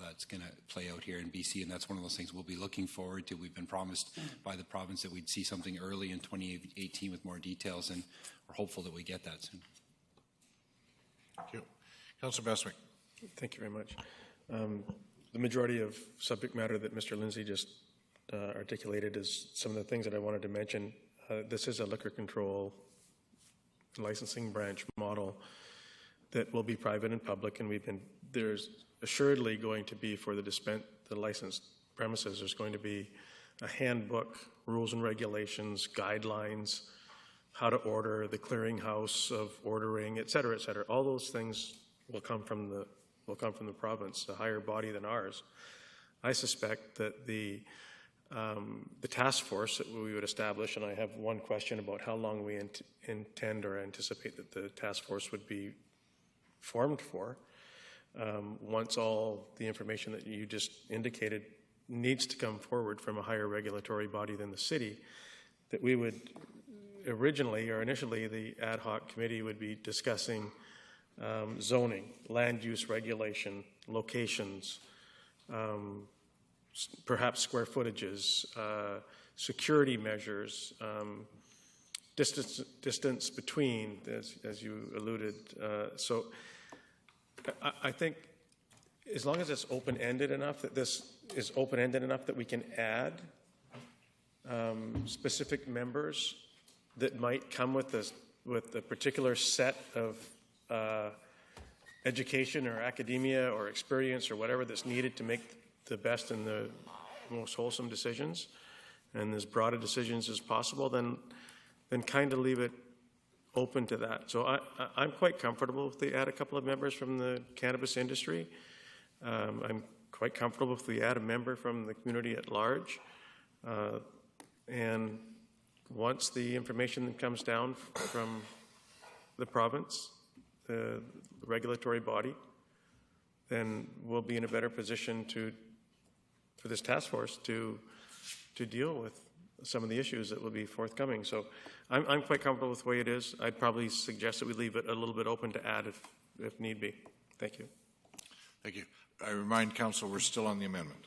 that's going to play out here in BC, and that's one of those things we'll be looking forward to. We've been promised by the province that we'd see something early in 2018 with more details, and we're hopeful that we get that soon. Thank you. Councillor Bestwick. Thank you very much. The majority of subject matter that Mr. Lindsay just articulated is some of the things that I wanted to mention. This is a liquor control licensing branch model that will be private and public, and there's assuredly going to be, for the licensed premises, there's going to be a handbook, rules and regulations, guidelines, how to order, the clearinghouse of ordering, et cetera, et cetera. All those things will come from the will come from the province, a higher body than ours. I suspect that the task force that we would establish, and I have one question about how long we intend or anticipate that the task force would be formed for, once all the information that you just indicated needs to come forward from a higher regulatory body than the city, that we would originally or initially the ad hoc committee would be discussing zoning, land use regulation, locations, perhaps square footages, security measures, distance between, as you alluded. So I think as long as it's open-ended enough, that this is open-ended enough that we can add specific members that might come with a particular set of education or academia or experience or whatever that's needed to make the best and the most wholesome decisions and as broad a decisions as possible, then kind of leave it open to that. So I'm quite comfortable if they add a couple of members from the cannabis industry. I'm quite comfortable if we add a member from the community at large. And once the information comes down from the province, the regulatory body, then we'll be in a better position for this task force to deal with some of the issues that will be forthcoming. So I'm quite comfortable with the way it is. I'd probably suggest that we leave it a little bit open to add if need be. Thank you. Thank you. I remind Council we're still on the amendment.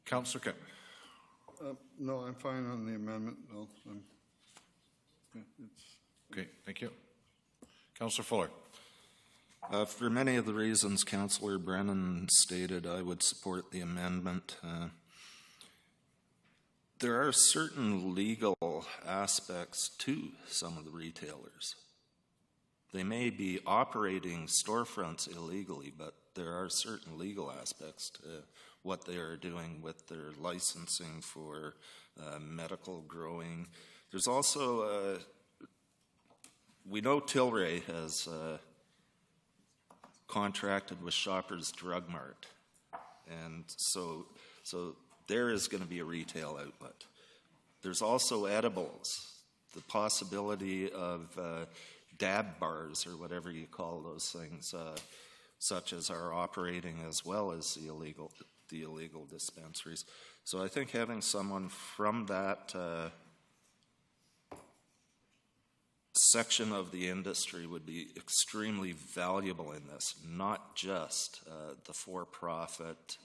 Councillor Kent. No, I'm fine on the amendment. No, Okay, thank you. Councillor Fuller. For many of the reasons Councillor Brennan stated, I would support the amendment. There are certain legal aspects to some of the retailers. They may be operating storefronts illegally, but there are certain legal aspects to what they are doing with their licensing for medical growing. There's also, we know Tilray has contracted with Shoppers Drug Mart, and so there is going to be a retail outlet. There's also edibles, the possibility of dab bars or whatever you call those things, such as are operating as well as the illegal dispensaries. So I think having someone from that section of the industry would be extremely valuable in this, not just the for-profit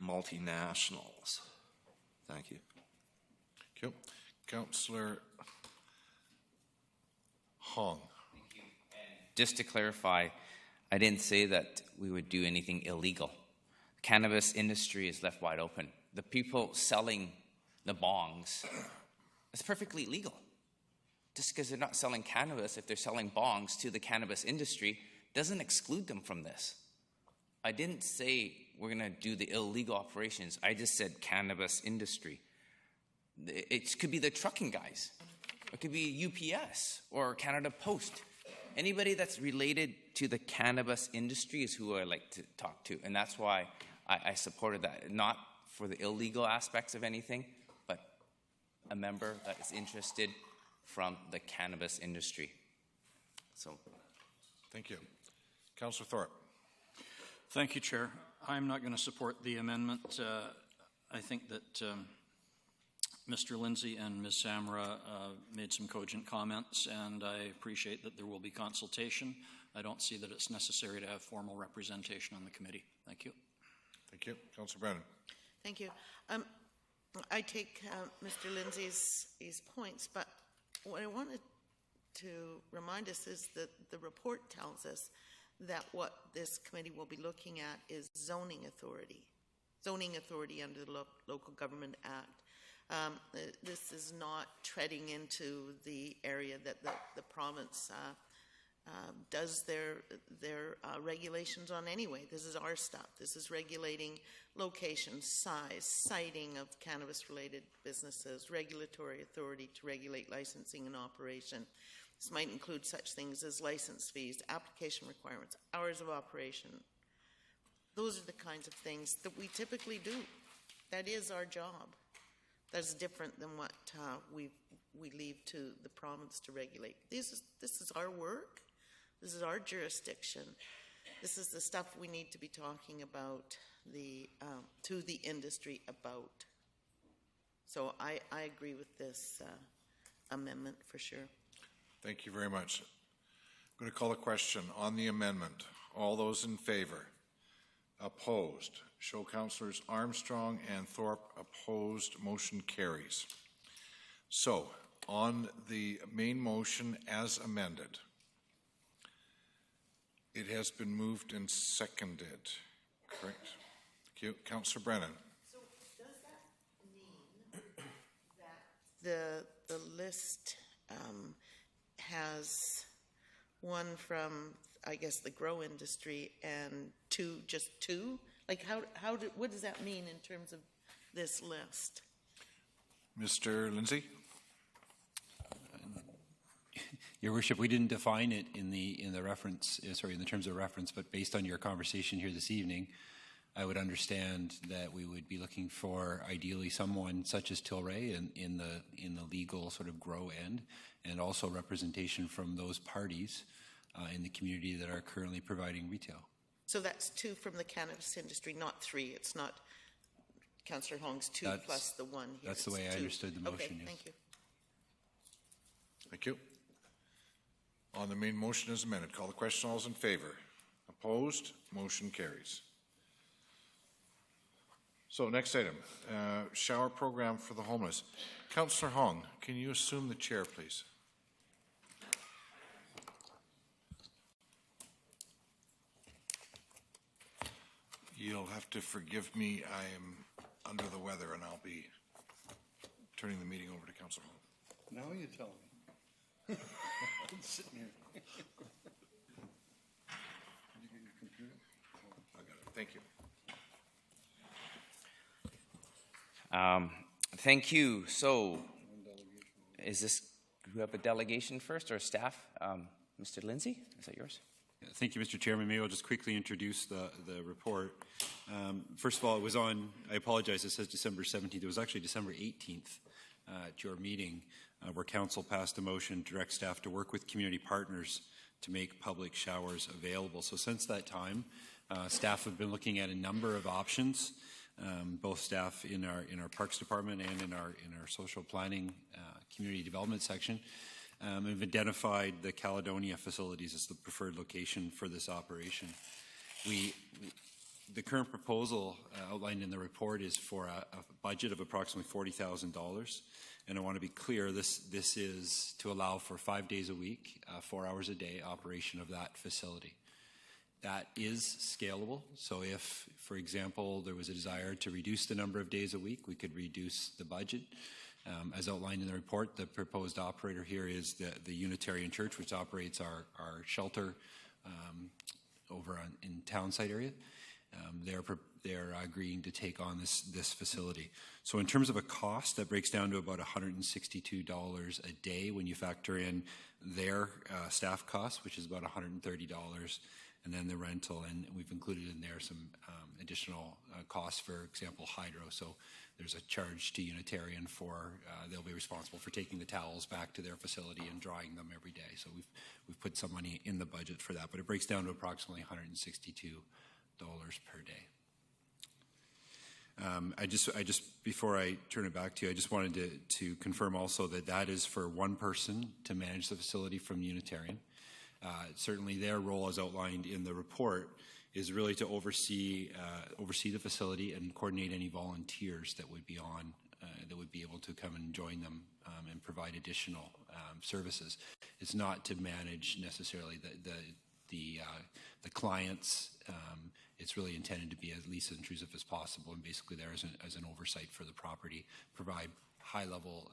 multinationals. Thank you. Thank you. Councillor Hong. Just to clarify, I didn't say that we would do anything illegal. Cannabis industry is left wide open. The people selling the bongs, it's perfectly legal. Just because they're not selling cannabis, if they're selling bongs to the cannabis industry, doesn't exclude them from this. I didn't say we're going to do the illegal operations. I just said cannabis industry. It could be the trucking guys. It could be UPS or Canada Post. Anybody that's related to the cannabis industry is who I like to talk to. And that's why I supported that. Not for the illegal aspects of anything, but a member that is interested from the cannabis industry. So, thank you. Councillor Thorpe. Thank you, Chair. I'm not going to support the amendment. I think that Mr. Lindsay and Ms. Samra made some cogent comments, and I appreciate that there will be consultation. I don't see that it's necessary to have formal representation on the committee. Thank you. Thank you. Councillor Brennan. Thank you. I take Mr. Lindsay's points, but what I wanted to remind us is that the report tells us that what this committee will be looking at is zoning authority under the Local Government Act. This is not treading into the area that the province does their regulations on anyway. This is our stuff. This is regulating location, size, siting of cannabis-related businesses, regulatory authority to regulate licensing and operation. This might include such things as license fees, application requirements, hours of operation. Those are the kinds of things that we typically do. That is our job. That's different than what we leave to the province to regulate. This is our work. This is our jurisdiction. This is the stuff we need to be talking about to the industry about. So I agree with this amendment for sure. Thank you very much. I'm going to call a question on the amendment. All those in favor? Opposed? Show Councillors Armstrong and Thorpe opposed. Motion carries. So, on the main motion as amended, it has been moved and seconded, correct? Thank you. Councillor Brennan. So does that mean that the list has one from, I guess, the grow industry and just two? Like what does that mean in terms of this list? Mr. Lindsay? Your Worship, we didn't define it in the reference, in the terms of reference, but based on your conversation here this evening, I would understand that we would be looking for ideally someone such as Tilray in the legal sort of grow end, and also representation from those parties in the community that are currently providing retail. So that's two from the cannabis industry, not three. It's not Councillor Hong's two plus the one here. That's the way I understood the motion. Okay, yes. thank you. Thank you. On the main motion as amended, call the question. All those in favor? Opposed? Motion carries. So next item, shower program for the homeless. Councillor Hong, can you assume the chair, please? You'll have to forgive me. I am under the weather, and I'll be turning the meeting over to Councillor Hong. Now you tell me. I'm sitting here. Did you get your computer? I got it. Thank you. Thank you. So, do we have a delegation first or staff? Mr. Lindsay, is that yours? Thank you, Mr. Chairman. Maybe I'll just quickly introduce the report. First of all, it was on, I apologize, it says December 17th. It was actually December 18th at your meeting where Council passed a motion to direct staff to work with community partners to make public showers available. So since that time, staff have been looking at a number of options. Both staff in our Parks Department and in our social planning community development section have identified the Caledonia facilities as the preferred location for this operation. The current proposal outlined in the report is for a budget of approximately $40,000. And I want to be clear, this is to allow for 5 days a week, 4 hours a day operation of that facility. That is scalable. So if, for example, there was a desire to reduce the number of days a week, we could reduce the budget. As outlined in the report, the proposed operator here is the Unitarian Church, which operates our shelter over in Townside area. They're agreeing to take on this facility. So in terms of a cost, that breaks down to about $162 a day when you factor in their staff costs, which is about $130, and then the rental. And we've included in there some additional costs, for example, hydro. So there's a charge to Unitarian for, they'll be responsible for taking the towels back to their facility and drying them every day. So we've put some money in the budget for that, but it breaks down to approximately $162 per day. I just before I turn it back to you, I just wanted to confirm also that is for one person to manage the facility from Unitarian. Certainly their role, as outlined in the report, is really to oversee the facility and coordinate any volunteers that would be that would be able to come and join them and provide additional services. It's not to manage necessarily the clients. It's really intended to be as least intrusive as possible, and basically there as an oversight for the property, provide high-level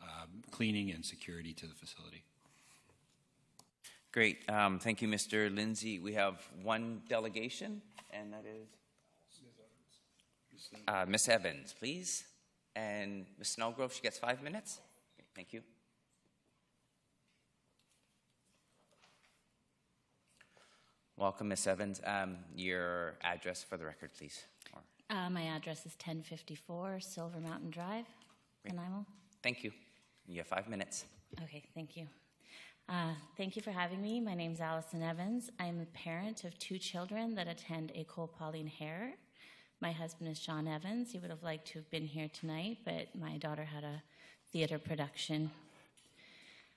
cleaning and security to the facility. Great. Thank you, Mr. Lindsay. We have one delegation, and that is Ms. Evans, please. And Ms. Snellgrove, she gets 5 minutes. Okay, thank you. Welcome, Ms. Evans. Your address for the record, please. My address is 1054 Silver Mountain Drive, Nanaimo. Thank you. You have 5 minutes. Okay, thank you. Thank you for having me. My name's Allison Evans. I'm a parent of 2 children that attend École Pauline Hare. My husband is Sean Evans. He would have liked to have been here tonight, but my daughter had a theater production.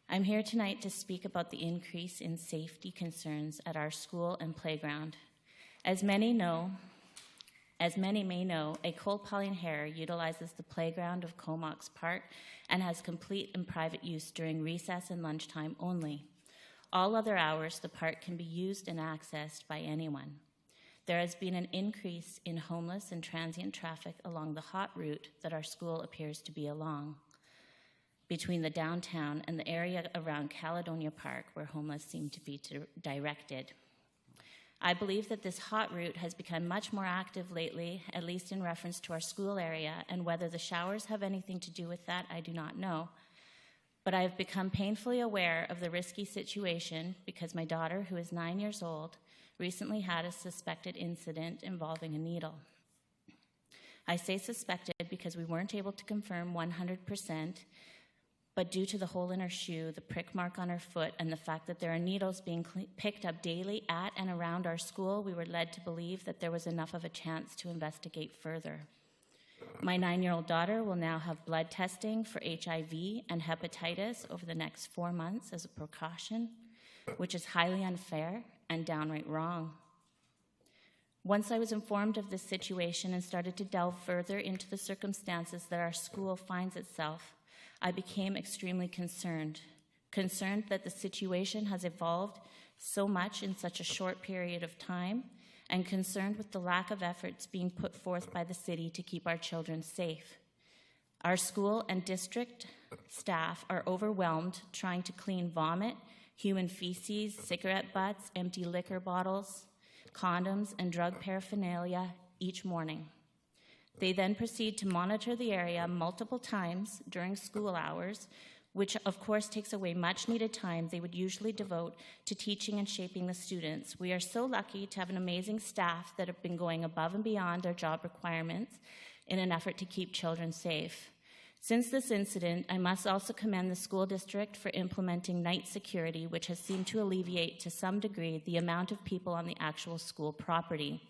I'm here tonight to speak about the increase in safety concerns at our school and playground. As many may know, École Pauline Hare utilizes the playground of Comox Park and has complete and private use during recess and lunchtime only. All other hours, the park can be used and accessed by anyone. There has been an increase in homeless and transient traffic along the hot route that our school appears to be along, between the downtown and the area around Caledonia Park, where homeless seem to be directed. I believe that this hot route has become much more active lately, at least in reference to our school area, and whether the showers have anything to do with that, I do not know. But I have become painfully aware of the risky situation because my daughter, who is 9 years old, recently had a suspected incident involving a needle. I say suspected because we weren't able to confirm 100%, but due to the hole in her shoe, the prick mark on her foot, and the fact that there are needles being picked up daily at and around our school, we were led to believe that there was enough of a chance to investigate further. My 9-year-old daughter will now have blood testing for HIV and hepatitis over the next 4 months as a precaution, which is highly unfair and downright wrong. Once I was informed of this situation and started to delve further into the circumstances that our school finds itself, I became extremely concerned that the situation has evolved so much in such a short period of time, and concerned with the lack of efforts being put forth by the city to keep our children safe. Our school and district staff are overwhelmed trying to clean vomit, human feces, cigarette butts, empty liquor bottles, condoms, and drug paraphernalia each morning. They then proceed to monitor the area multiple times during school hours, which of course takes away much needed time they would usually devote to teaching and shaping the students. We are so lucky to have an amazing staff that have been going above and beyond their job requirements in an effort to keep children safe. Since this incident, I must also commend the school district for implementing night security, which has seemed to alleviate to some degree the amount of people on the actual school property.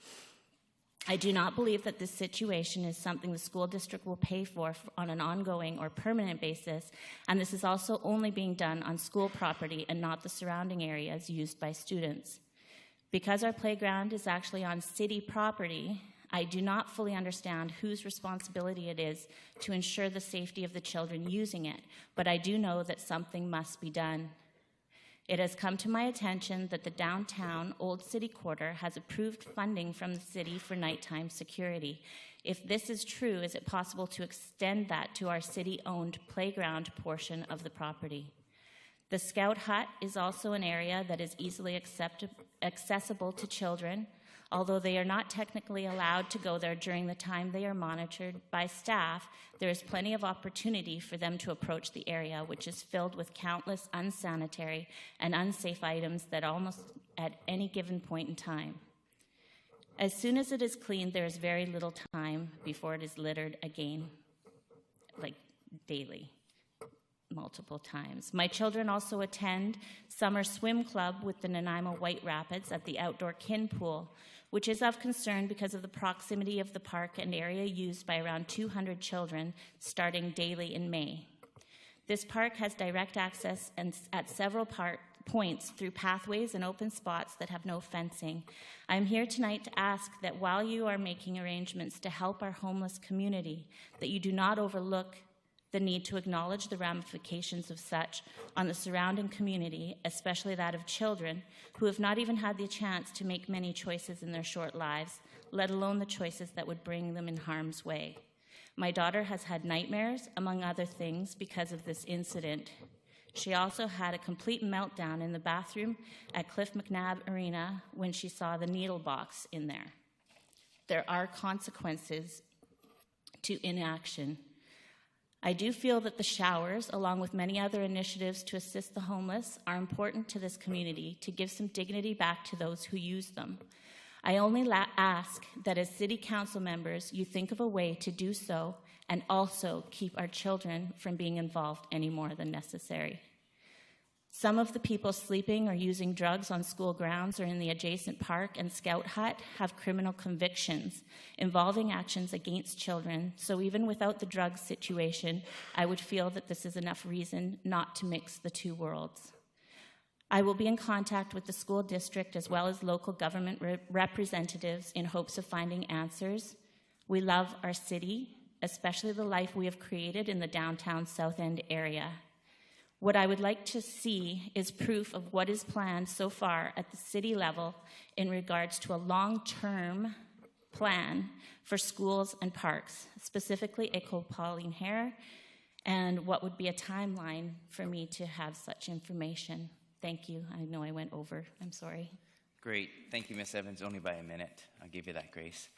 I do not believe that this situation is something the school district will pay for on an ongoing or permanent basis, and this is also only being done on school property and not the surrounding areas used by students. Because our playground is actually on city property, I do not fully understand whose responsibility it is to ensure the safety of the children using it, but I do know that something must be done. It has come to my attention that the downtown Old City Quarter has approved funding from the city for nighttime security. If this is true, is it possible to extend that to our city-owned playground portion of the property? The Scout Hut is also an area that is easily accessible to children, although they are not technically allowed to go there during the time they are monitored by staff. There is plenty of opportunity for them to approach the area, which is filled with countless unsanitary and unsafe items that almost at any given point in time. As soon as it is cleaned, there is very little time before it is littered again, like daily, multiple times. My children also attend summer swim club with the Nanaimo White Rapids at the outdoor kin pool, which is of concern because of the proximity of the park and area used by around 200 children starting daily in May. This park has direct access at several points through pathways and open spots that have no fencing. I'm here tonight to ask that while you are making arrangements to help our homeless community, that you do not overlook the need to acknowledge the ramifications of such on the surrounding community, especially that of children who have not even had the chance to make many choices in their short lives, let alone the choices that would bring them in harm's way. My daughter has had nightmares, among other things, because of this incident. She also had a complete meltdown in the bathroom at Cliff McNabb Arena when she saw the needle box in there. There are consequences to inaction. I do feel that the showers, along with many other initiatives to assist the homeless, are important to this community to give some dignity back to those who use them. I only ask that as City Council members, you think of a way to do so and also keep our children from being involved any more than necessary. Some of the people sleeping or using drugs on school grounds or in the adjacent park and scout hut have criminal convictions involving actions against children, so even without the drug situation, I would feel that this is enough reason not to mix the two worlds. I will be in contact with the school district as well as local government representatives in hopes of finding answers. We love our city, especially the life we have created in the downtown South End area. What I would like to see is proof of what is planned so far at the city level in regards to a long-term plan for schools and parks, specifically École Pauline Hare, and what would be a timeline for me to have such information. Thank you. I know I went over. I'm sorry. Great. Thank you, Ms. Evans. Only by a minute. I'll give you that grace.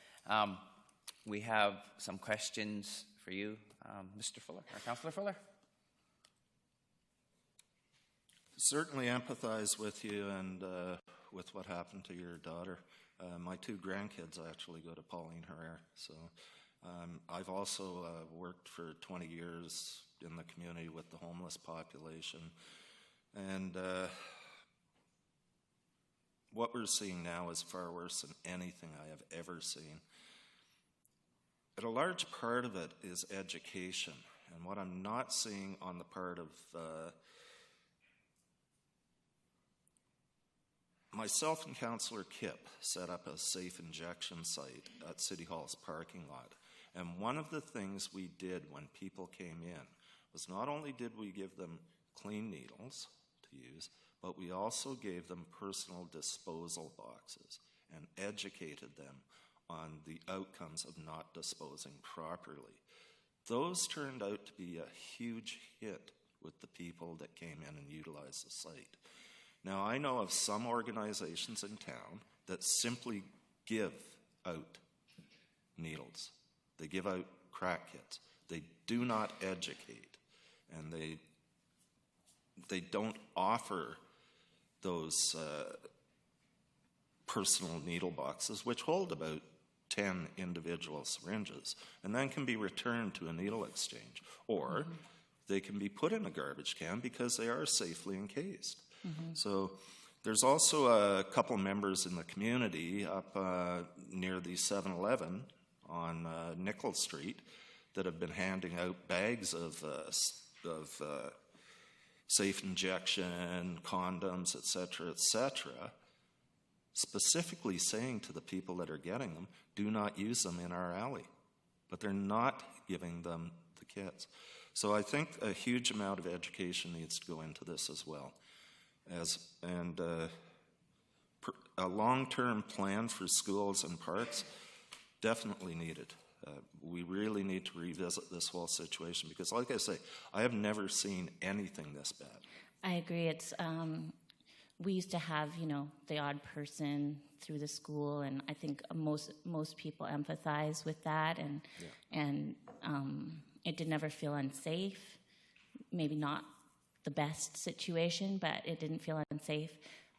We have some questions for you, Mr. Fuller, or Councillor Fuller. Certainly empathize with you and with what happened to your daughter. My two grandkids actually go to Pauline Herrera, so I've also worked for 20 years in the community with the homeless population, and what we're seeing now is far worse than anything I have ever seen. But a large part of it is education, and what I'm not seeing on the part of myself and Councillor Kipp set up a safe injection site at City Hall's parking lot. And one of the things we did when people came in was not only did we give them clean needles to use, but we also gave them personal disposal boxes and educated them on the outcomes of not disposing properly. Those turned out to be a huge hit with the people that came in and utilized the site. Now, I know of some organizations in town that simply give out needles. They give out crack kits. They do not educate, and they don't offer those personal needle boxes, which hold about 10 individual syringes, and then can be returned to a needle exchange. Or they can be put in a garbage can because they are safely encased. So there's also a couple members in the community up near the 7-Eleven on Nichols Street that have been handing out bags of safe injection, condoms, etc., specifically saying to the people that are getting them, do not use them in our alley. But they're not giving them the kits. So I think a huge amount of education needs to go into this as well. A long-term plan for schools and parks, definitely needed. We really need to revisit this whole situation because, like I say, I have never seen anything this bad. I agree. It's we used to have, the odd person through the school, and I think most people empathize with that, and it did never feel unsafe. Maybe not the best situation, but it didn't feel unsafe.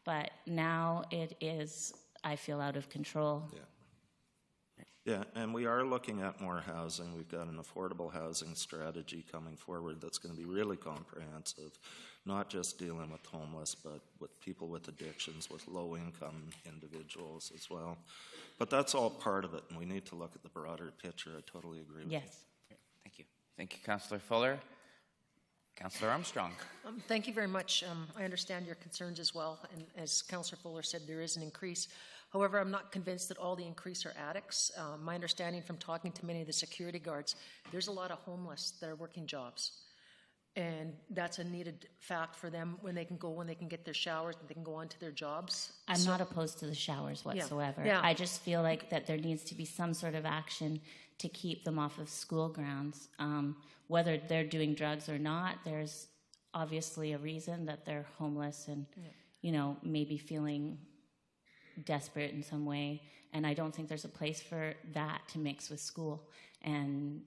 But now it is, I feel, out of control. Yeah, and we are looking at more housing. We've got an affordable housing strategy coming forward that's going to be really comprehensive, not just dealing with homeless, but with people with addictions, with low-income individuals as well. But that's all part of it, and we need to look at the broader picture. I totally agree with you. Yes. Thank you. Thank you, Councillor Fuller. Councillor Armstrong. Thank you very much. I understand your concerns as well, and as Councillor Fuller said, there is an increase. However, I'm not convinced that all the increase are addicts. My understanding from talking to many of the security guards, there's a lot of homeless that are working jobs, and that's a needed fact for them when they can get their showers and they can go on to their jobs. I'm not opposed to the showers whatsoever. Yeah. I just feel like that there needs to be some sort of action to keep them off of school grounds. Whether they're doing drugs or not, there's obviously a reason that they're homeless and, maybe feeling desperate in some way. And I don't think there's a place for that to mix with school. And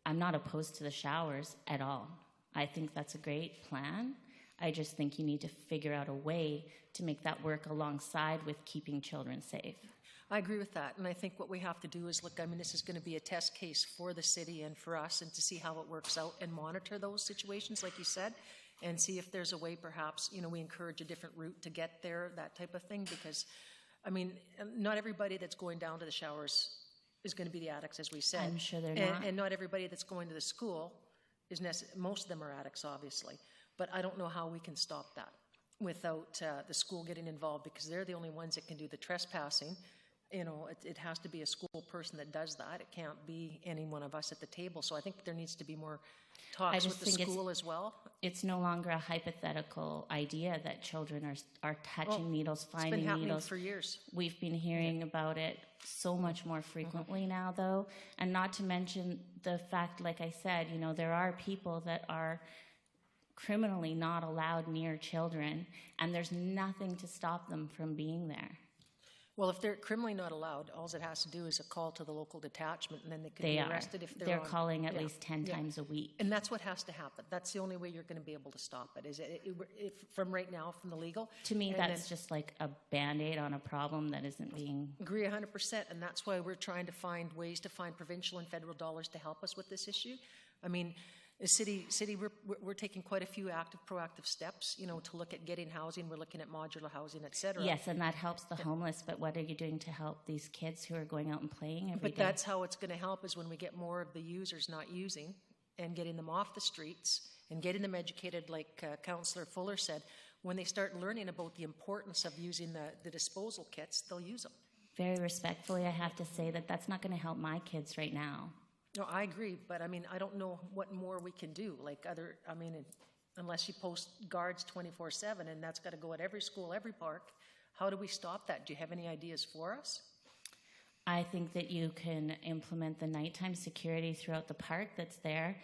I'm not opposed to the showers at all. I think that's a great plan. I just think you need to figure out a way to make that work alongside with keeping children safe. I agree with that, and I think what we have to do is look, I mean, this is going to be a test case for the city and for us, and to see how it works out and monitor those situations, like you said, and see if there's a way perhaps, you know, we encourage a different route to get there, that type of thing, because, I mean, not everybody that's going down to the showers is going to be the addicts, as we said. I'm sure they're and, not. And not everybody that's going to the school is most of them are addicts, obviously, but I don't know how we can stop that without the school getting involved, because they're the only ones that can do the trespassing. You know, it has to be a school person that does that. It can't be any one of us at the table. So I think there needs to be more talks with the school as well. It's no longer a hypothetical idea that children are touching needles, finding It's been happening needles. for years. We've been hearing about it so much more frequently now, though, and not to mention the fact, like I said, you know, there are people that are criminally not allowed near children, and there's nothing to stop them from being there. Well, if they're criminally not allowed, all it has to do is a call to the local detachment, and then they can They be are. arrested if They're on- calling at least 10 times a week. And that's what has to happen. That's the only way you're going to be able to stop it, is if from right now, from the legal. To me, and that's then- just like a Band-Aid on a problem that isn't being... Agree 100%, and that's why we're trying to find ways to find provincial and federal dollars to help us with this issue. I mean, the city, we're taking quite a few proactive steps, you know, to look at getting housing. We're looking at modular housing, et cetera. Yes, and that helps the homeless, but what are you doing to help these kids who are going out and playing every day? But that's how it's going to help, is when we get more of the users not using and getting them off the streets and getting them educated, like Councillor Fuller said. When they start learning about the importance of using the disposal kits, they'll use them. Very respectfully, I have to say that that's not going to help my kids right now. No, I agree, but I mean, I don't know what more we can do. Unless you post guards 24/7, and that's got to go at every school, every park. How do we stop that? Do you have any ideas for us? I think that you can implement the nighttime security throughout the park that's there,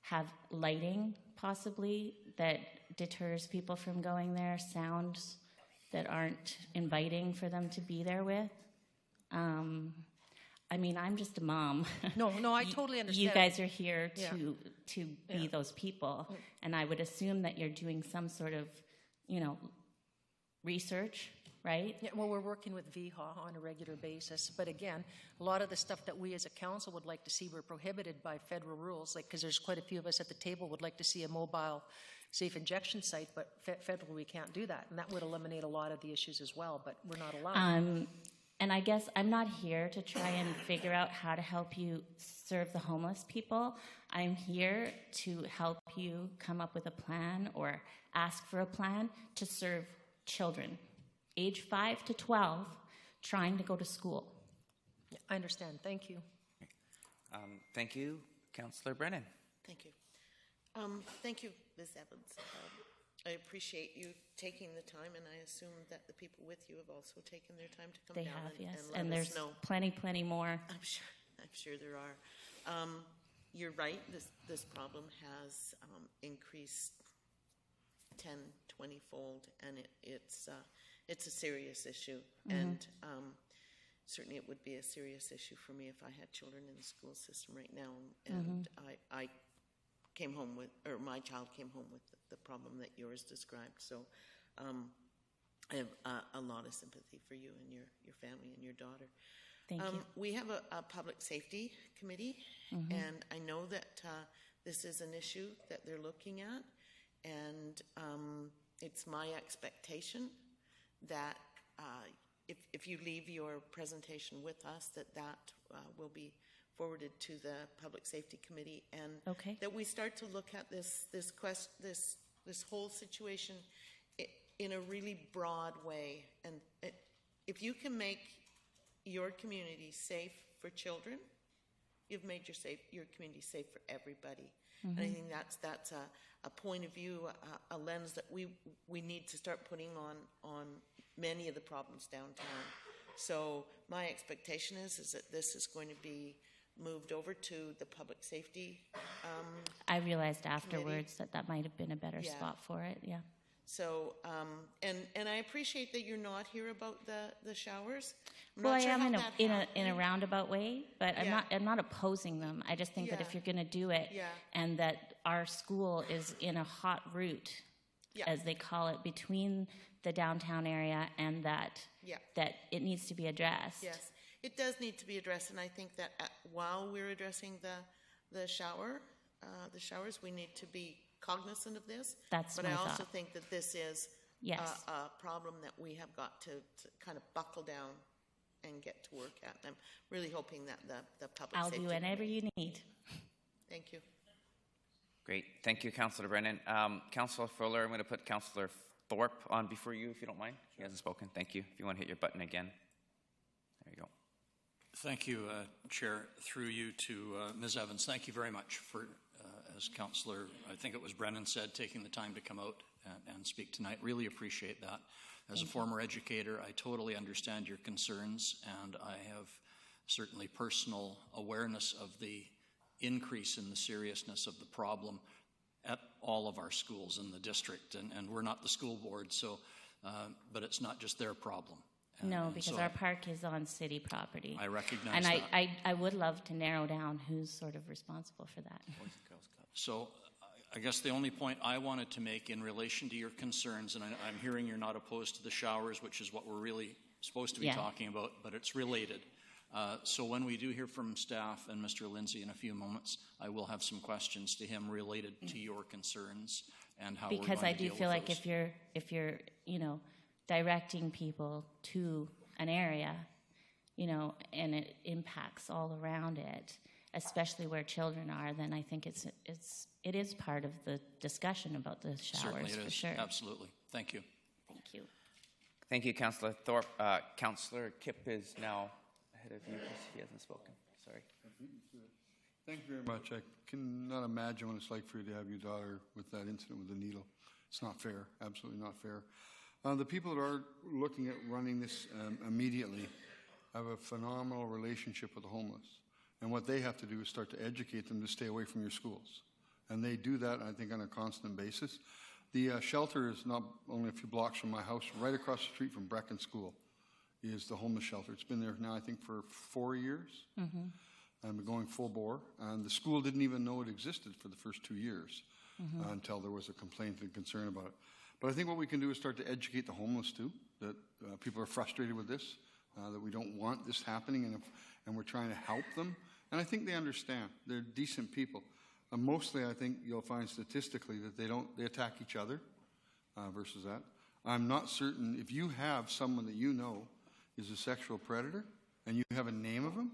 have lighting possibly that deters people from going there, sounds that aren't inviting for them to be there with. I mean, I'm just a mom. No, I totally understand. You guys are here Yeah. to be those people, and I would assume that you're doing some sort of, you know, research, right? Yeah, well, we're working with VHA on a regular basis, but again, a lot of the stuff that we as a council would like to see were prohibited by federal rules, like, because there's quite a few of us at the table would like to see a mobile safe injection site, but federally we can't do that, and that would eliminate a lot of the issues as well, but we're not allowed. And I guess I'm not here to try and figure out how to help you serve the homeless people. I'm here to help you come up with a plan or ask for a plan to serve children, age 5 to 12, trying to go to school. Yeah, I understand. Thank you. Thank you, Councillor Brennan. Thank you. Thank you, Ms. Evans. I appreciate you taking the time, and I assume that the people with you have also taken their time to come They down have, yes. and let And us there's know. plenty more. I'm sure there are. You're right. This problem has increased 10, 20-fold, and it's a serious issue. Mhm. And certainly, it would be a serious issue for me if I had children in the school system right now, and I came home with, or my child came home with the problem that yours described. So I have a lot of sympathy for you and your family and your daughter. Thank you. We have a public safety committee, Mhm. and I know that this is an issue that they're looking at, and it's my expectation that if you leave your presentation with us, that will be forwarded to the Public Safety Committee, and Okay. that we start to look at this whole situation in a really broad way. And if you can make your community safe for children, you've made your community safe for everybody. And I think that's a point of view, a lens that we need to start putting on many of the problems downtown. So my expectation is that this is going to be moved over to the public safety. I realized afterwards that might have been a better Yeah. spot for it, yeah. So, and I appreciate that you're not here about the showers. I'm Well, not I sure am how in that a happened. roundabout way, but Yeah. I'm not opposing them. I just think that if Yeah. you're going to do it, Yeah. and that our school is in a hot route, Yeah. as they call it, between the downtown area, and that Yeah. that it needs to be addressed. Yes, it does need to be addressed, and I think that while we're addressing the showers, we need to be cognizant of this. That's But my I also thought. think that this is Yes. a problem that we have got to kind of buckle down and get to work at. And I'm really hoping that the public I'll safety do whatever committee- you need. Thank you. Great. Thank you, Councillor Brennan. Councillor Fuller, I'm going to put Councillor Thorpe on before you, if you don't mind. He hasn't spoken. Thank you. If you want to hit your button again. There you go. Thank you, Chair. Through you to Ms. Evans, thank you very much for, as Councillor, I think it was Brennan said, taking the time to come out and speak tonight. Really appreciate that. As a former educator, I totally understand your concerns, and I have certainly personal awareness of the increase in the seriousness of the problem at all of our schools in the district. And we're not the school board, so, but it's not just their problem. No, And because so our park is on city property. I recognize and that. I would love to narrow down who's sort of responsible for that. So I guess the only point I wanted to make in relation to your concerns, and I'm hearing you're not opposed to the showers, which is what we're really supposed to be Yeah. talking about, but it's related. So when we do hear from staff and Mr. Lindsay in a few moments, I will have some questions to him related to your concerns and how we're going Because to I do deal feel with like those. if you're directing people to an area, and it impacts all around it, especially where children are, then I think it is part of the discussion about the Certainly showers it for is. sure. Absolutely. Thank you. Thank you. Thank you, Councillor Thorpe. Councillor Kipp is now ahead of you because he hasn't spoken. Sorry. Thank you very much. I cannot imagine what it's like for you to have your daughter with that incident with the needle. It's not fair, absolutely not fair. The people that are looking at running this immediately have a phenomenal relationship with the homeless. And what they have to do is start to educate them to stay away from your schools. And they do that, I think, on a constant basis. The shelter is not only a few blocks from my house, right across the street from Brecken School is the homeless shelter. It's been there now, I think, for 4 years. Mm-hmm. And we're going full bore. And the school didn't even know it existed for the first 2 years until there was a complaint and concern about it. But I think what we can do is start to educate the homeless too, that people are frustrated with this, that we don't want this happening, and we're trying to help them. And I think they understand. They're decent people. Mostly, I think you'll find statistically that they attack each other versus that. I'm not certain if you have someone that you know is a sexual predator and you have a name of him,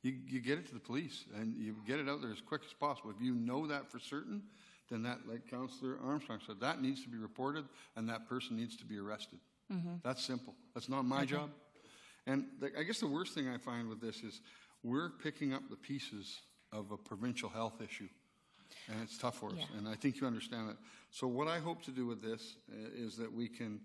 you get it to the police and you get it out there as quick as possible. If you know that for certain, then that, like Councillor Armstrong said, that needs to be reported and that person needs to be arrested. That's simple. That's not my job. And I guess the worst thing I find with this is we're picking up the pieces of a provincial health issue. And it's tough for us, and I think you understand that. So what I hope to do with this is that we can,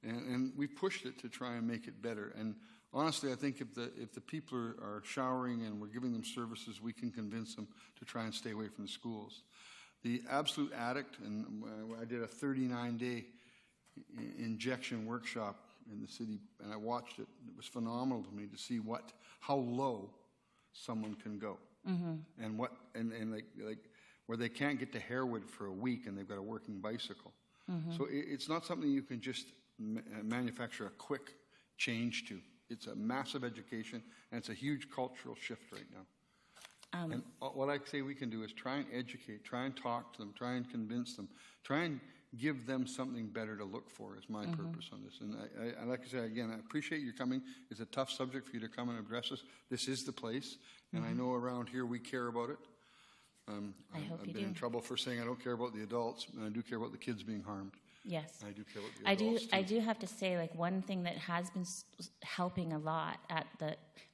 and we pushed it to try and make it better. And honestly, I think if the people are showering and we're giving them services, we can convince them to try and stay away from the schools. The absolute addict, and I did a 39-day injection workshop in the city, and I watched it. It was phenomenal to me to see how low someone can go, and like where they can't get to Harewood for a week and they've got a working bicycle. So it's not something you can just manufacture a quick change to. It's a massive education, and it's a huge cultural shift right now. And what I say we can do is try and educate, try and talk to them, try and convince them, try and give them something better to look for is my purpose on this. And I like I say, again, I appreciate you coming. It's a tough subject for you to come and address us. This is the place, and I know around here we care about it. I've been in trouble for saying I don't care about the adults, and I do care about the kids being harmed. Yes. I do care about the adults I too. do have to say, like, one thing that has been helping a lot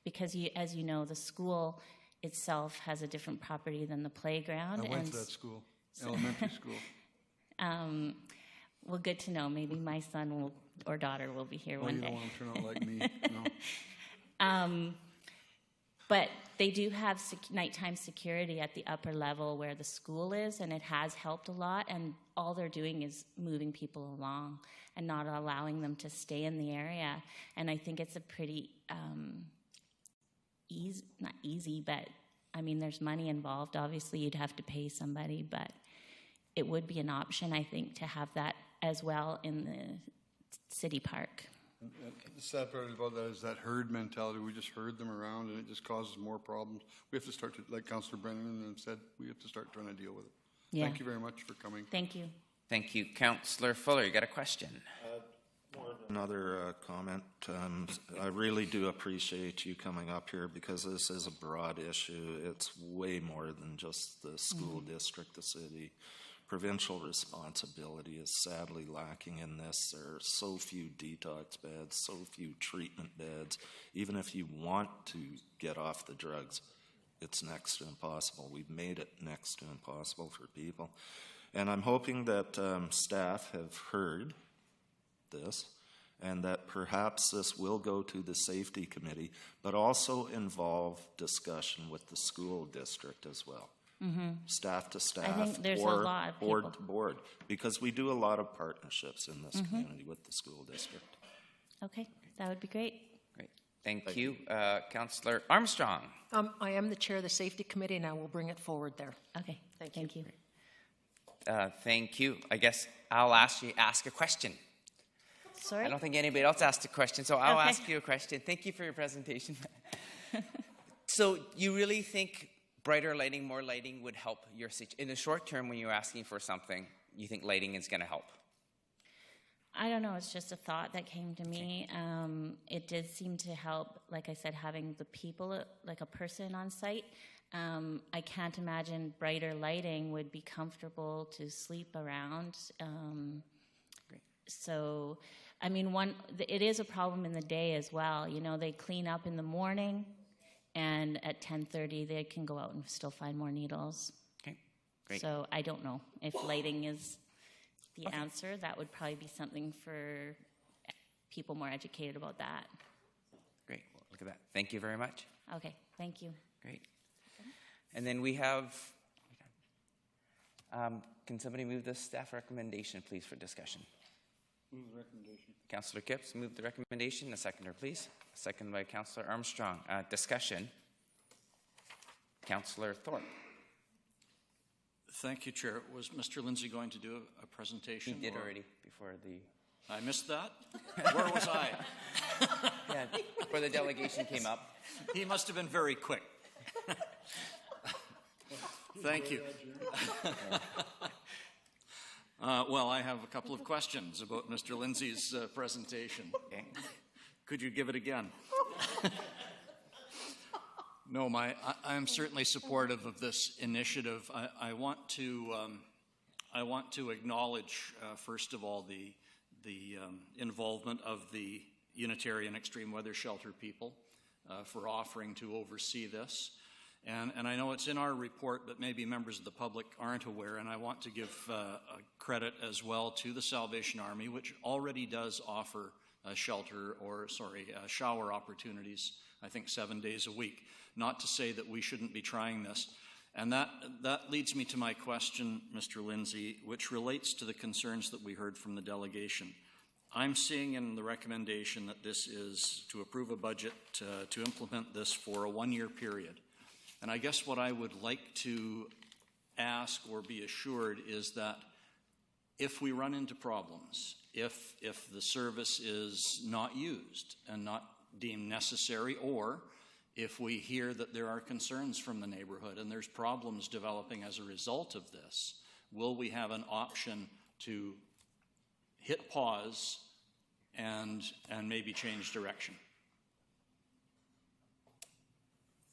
because as you know, the school itself has a different property than the playground. I went to that school, elementary school. Well, good to know. Maybe my son or daughter will be here one You day. don't want them to turn out like me. No. But they do have nighttime security at the upper level where the school is, and it has helped a lot, and all they're doing is moving people along and not allowing them to stay in the area. And I think it's a pretty not easy, but I mean, there's money involved. Obviously, you'd have to pay somebody, but it would be an option, I think, to have that as well in the city park. The sad part about that is that herd mentality. We just herd them around, and it just causes more problems. We have to start to, like Councillor Brennan said, we have to start trying to deal with it. Yeah. Thank you very much for coming. Thank you. Thank you. Councillor Fuller, you got a question? Another comment. I really do appreciate you coming up here because this is a broad issue. It's way more than just the school district, the city. Provincial responsibility is sadly lacking in this. There are so few detox beds, so few treatment beds. Even if you want to get off the drugs, it's next to impossible. We've made it next to impossible for people. And I'm hoping that staff have heard this and that perhaps this will go to the safety committee, but also involve discussion with the school district as well. Staff to staff, I think there's or a lot of board people. to board, because we do a lot of partnerships in this community with the school district. Okay, that would be great. Great. Thank you. Councillor Armstrong. I am the chair of the safety committee, and I will bring it forward there. Okay, thank you. Thank you. I guess I'll ask a question. Sorry? I don't think anybody else asked a question, so I'll Okay. ask you a question. Thank you for your presentation. So you really think brighter lighting, more lighting would help your situation? In the short term, when you're asking for something, you think lighting is going to help? I don't know, it's just a thought that came to me. It did seem to help, like I said, having the people, like a person on site. I can't imagine brighter lighting would be comfortable to sleep around. So, I mean, it is a problem in the day as well. You know, they clean up in the morning, and at 10:30 they can go out and still find more needles. Okay, great. So I don't know if lighting is the answer. That would probably be something for people more educated about that. Great. Well, look at that. Thank you very much. Okay, thank you. Great. And then we have, can somebody move the staff recommendation, please, for discussion? Move the recommendation. Councillor Kipps, move the recommendation. A seconder, please. A second by Councillor Armstrong. Discussion. Councillor Thorpe. Thank you, Chair. Was Mr. Lindsay going to do a presentation? He did or- already before the... I missed that? Where was I? Yeah, before the delegation came up. He must have been very quick. Thank you. Well, I have a couple of questions about Mr. Lindsay's presentation. Okay. Could you give it again? No, I'm certainly supportive of this initiative. I want to acknowledge, first of all, the involvement of the Unitarian Extreme Weather Shelter people for offering to oversee this. And I know it's in our report, but maybe members of the public aren't aware, and I want to give credit as well to the Salvation Army, which already does offer shower opportunities, I think 7 days a week. Not to say that we shouldn't be trying this. And that leads me to my question, Mr. Lindsay, which relates to the concerns that we heard from the delegation. I'm seeing in the recommendation that this is to approve a budget to implement this for a one-year period. And I guess what I would like to ask or be assured is that if we run into problems, if the service is not used and not deemed necessary, or if we hear that there are concerns from the neighborhood and there's problems developing as a result of this, will we have an option to hit pause and maybe change direction?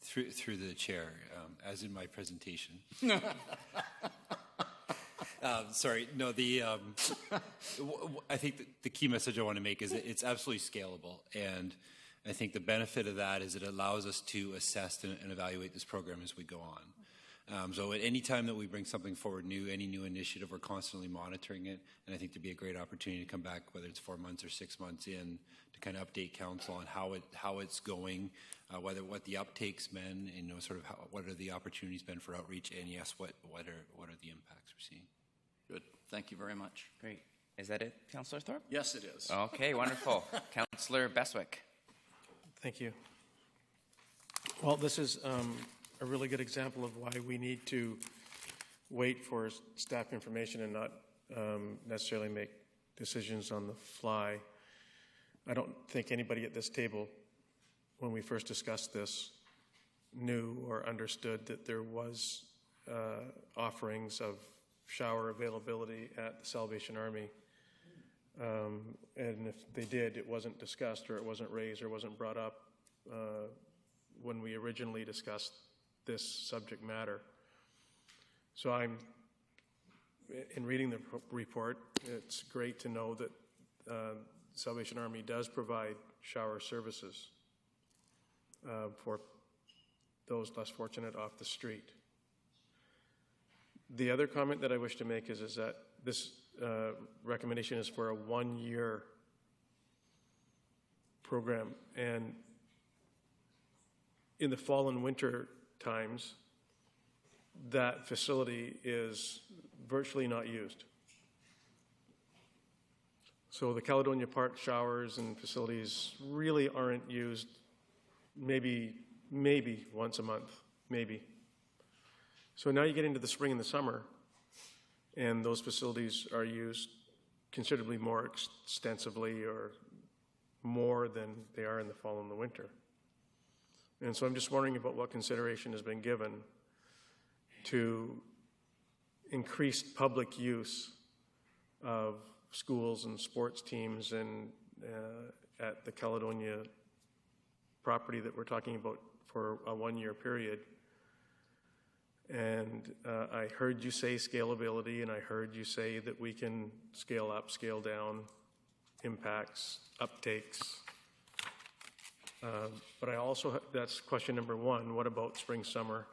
Through the chair, as in my presentation. Sorry, no, I think the key message I want to make is that it's absolutely scalable. And I think the benefit of that is it allows us to assess and evaluate this program as we go on. So at any time that we bring something forward new, any new initiative, we're constantly monitoring it. And I think there'd be a great opportunity to come back, whether it's 4 months or 6 months in, to kind of update council on how it's going, what the uptake's been, and sort of what are the opportunities been for outreach, and yes, what are the impacts we're seeing. Good. Thank you very much. Great. Is that it, Councillor Thorpe? Yes, it is. Okay, wonderful. Councillor Beswick. Thank you. Well, this is a really good example of why we need to wait for staff information and not necessarily make decisions on the fly. I don't think anybody at this table, when we first discussed this, knew or understood that there was offerings of shower availability at the Salvation Army. And if they did, it wasn't discussed or it wasn't raised or wasn't brought up when we originally discussed this subject matter. So in reading the report, it's great to know that Salvation Army does provide shower services for those less fortunate off the street. The other comment that I wish to make is that this recommendation is for a 1-year program, and in the fall and winter times, that facility is virtually not used. So the Caledonia Park showers and facilities really aren't used maybe once a month, maybe. So now you get into the spring and the summer, and those facilities are used considerably more extensively or more than they are in the fall and the winter. And so I'm just wondering about what consideration has been given to increased public use of schools and sports teams and at the Caledonia property that we're talking about for a 1-year period. And I heard you say scalability, and I heard you say that we can scale up, scale down, impacts, uptakes. But I also, that's question number one, what about spring, summer?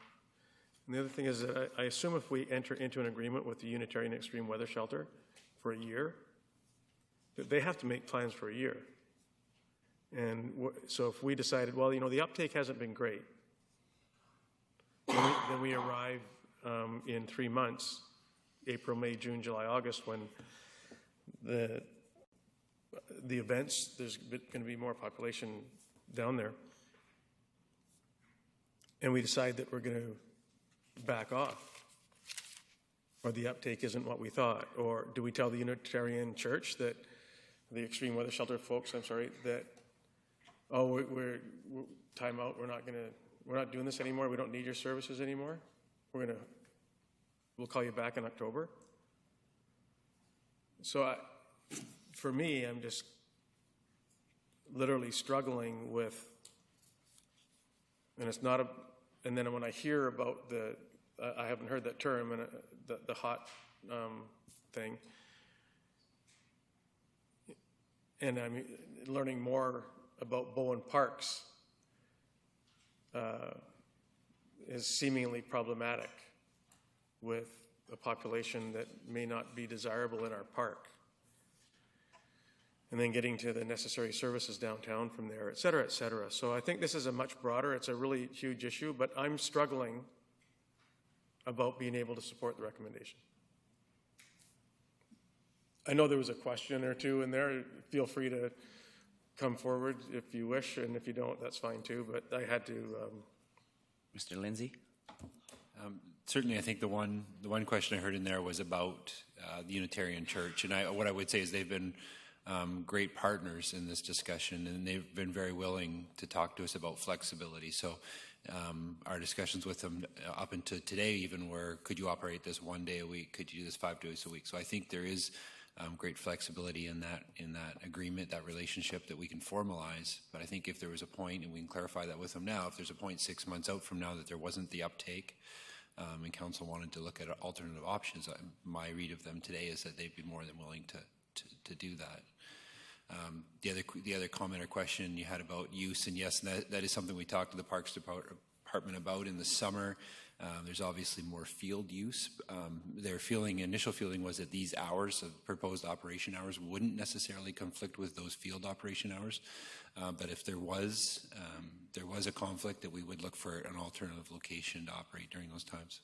And the other thing is that I assume if we enter into an agreement with the Unitarian Extreme Weather Shelter for a year, that they have to make plans for a year. And so if we decided, well, the uptake hasn't been great, then we arrive in 3 months, April, May, June, July, August, when the events, there's going to be more population down there. And we decide that we're going to back off, or the uptake isn't what we thought. Or do we tell the Unitarian Church, that the Extreme Weather Shelter folks, that, oh, we're time out, we're not doing this anymore, we don't need your services anymore, we'll call you back in October? So for me, I'm just literally struggling with, and it's not and then when I hear about I haven't heard that term, and the hot thing, and I'm learning more about Bowen Parks is seemingly problematic with a population that may not be desirable in our park. And then getting to the necessary services downtown from there, et cetera, et cetera. So I think this is a much broader, it's a really huge issue, but I'm struggling about being able to support the recommendation. I know there was a question or two in there. Feel free to come forward if you wish, and if you don't, that's fine too, but I had to... Mr. Lindsay? Certainly, I think the one question I heard in there was about the Unitarian Church, and what I would say is they've been great partners in this discussion, and they've been very willing to talk to us about flexibility. So our discussions with them up until today even were, could you operate this 1 day a week? Could you do this 5 days a week? So I think there is great flexibility in that agreement, that relationship that we can formalize. But I think if there was a point, and we can clarify that with them now, if there's a point 6 months out from now that there wasn't the uptake, and council wanted to look at alternative options, my read of them today is that they'd be more than willing to do that. The other comment or question you had about use, and yes, that is something we talked to the Parks department about in the summer. There's obviously more field use. Their initial feeling was that these hours of proposed operation hours wouldn't necessarily conflict with those field operation hours. But if there was a conflict, that we would look for an alternative location to operate during those times.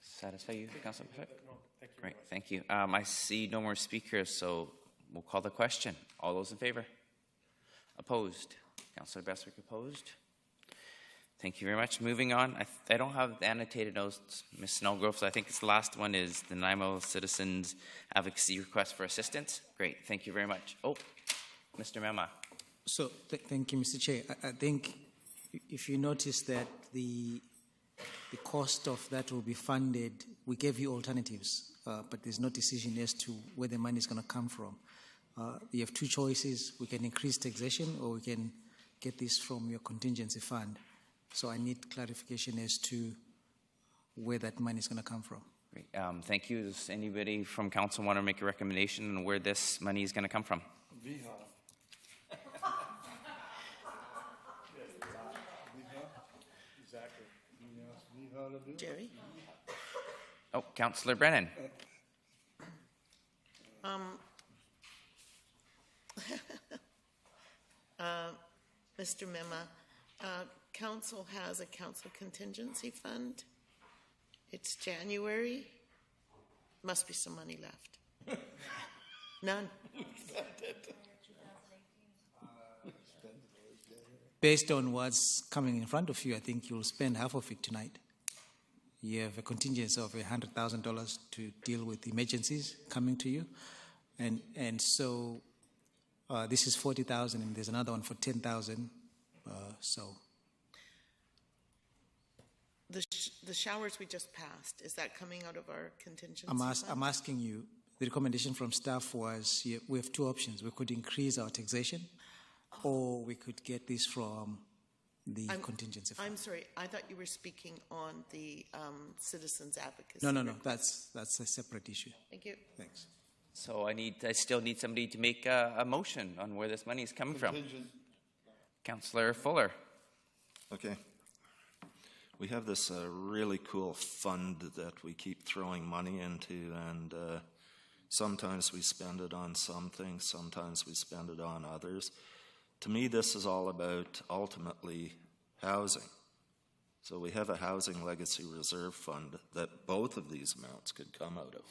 Satisfy you, Councilor Bishop? No, thank you. Great, thank you. I see no more speakers, so we'll call the question. All those in favor? Opposed? Councilor Bestwick opposed? Thank you very much. Moving on, I don't have the annotated notes, Ms. Snellgrove, so I think the last one is the Nanaimo Citizens Advocacy Request for Assistance. Great, thank you very much. Oh, Mr. Mema. So, thank you, Mr. Chair. I think if you notice that the cost of that will be funded, we gave you alternatives, but there's no decision as to where the money is going to come from. You have two choices. We can increase taxation or we can get this from your contingency fund. So I need clarification as to where that money is going to come from. Great. Thank you. Does anybody from council want to make a recommendation on where this money is going to come from? Jerry? Oh, Councillor Brennan. Mr. Mema, council has a council contingency fund. It's January. Must be some money left. None. Based on what's coming in front of you, I think you'll spend half of it tonight. You have a contingency of $100,000 to deal with emergencies coming to you. And so this is $40,000 and there's another one for $10,000. The showers we just passed, is that coming out of our contingency fund? I'm asking you, the recommendation from staff was we have two options. We could increase our taxation or we could get this from the contingency fund. I'm sorry, I thought you were speaking on the citizens advocacy. No, that's a separate issue. Thank you. Thanks. So I still need somebody to make a motion on where this money is coming from. Councillor Fuller. Okay. We have this really cool fund that we keep throwing money into, and sometimes we spend it on some things, sometimes we spend it on others. To me, this is all about, ultimately, housing. So we have a housing legacy reserve fund that both of these amounts could come out of.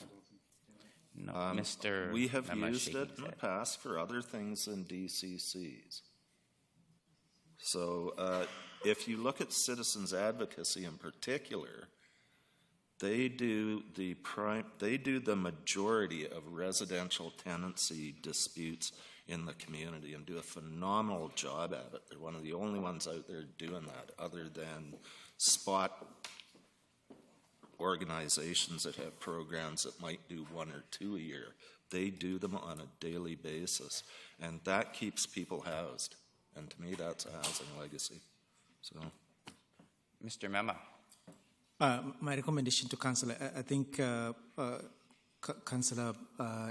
No, Mr. We have Mema used it in the head. past for other things than DCCs. So if you look at citizens advocacy in particular, they do the majority of residential tenancy disputes in the community and do a phenomenal job at it. They're one of the only ones out there doing that, other than spot organizations that have programs that might do one or two a year. They do them on a daily basis, and that keeps people housed. And to me, that's a housing legacy. So, Mr. Mema. My recommendation to Councillor, I think Councillor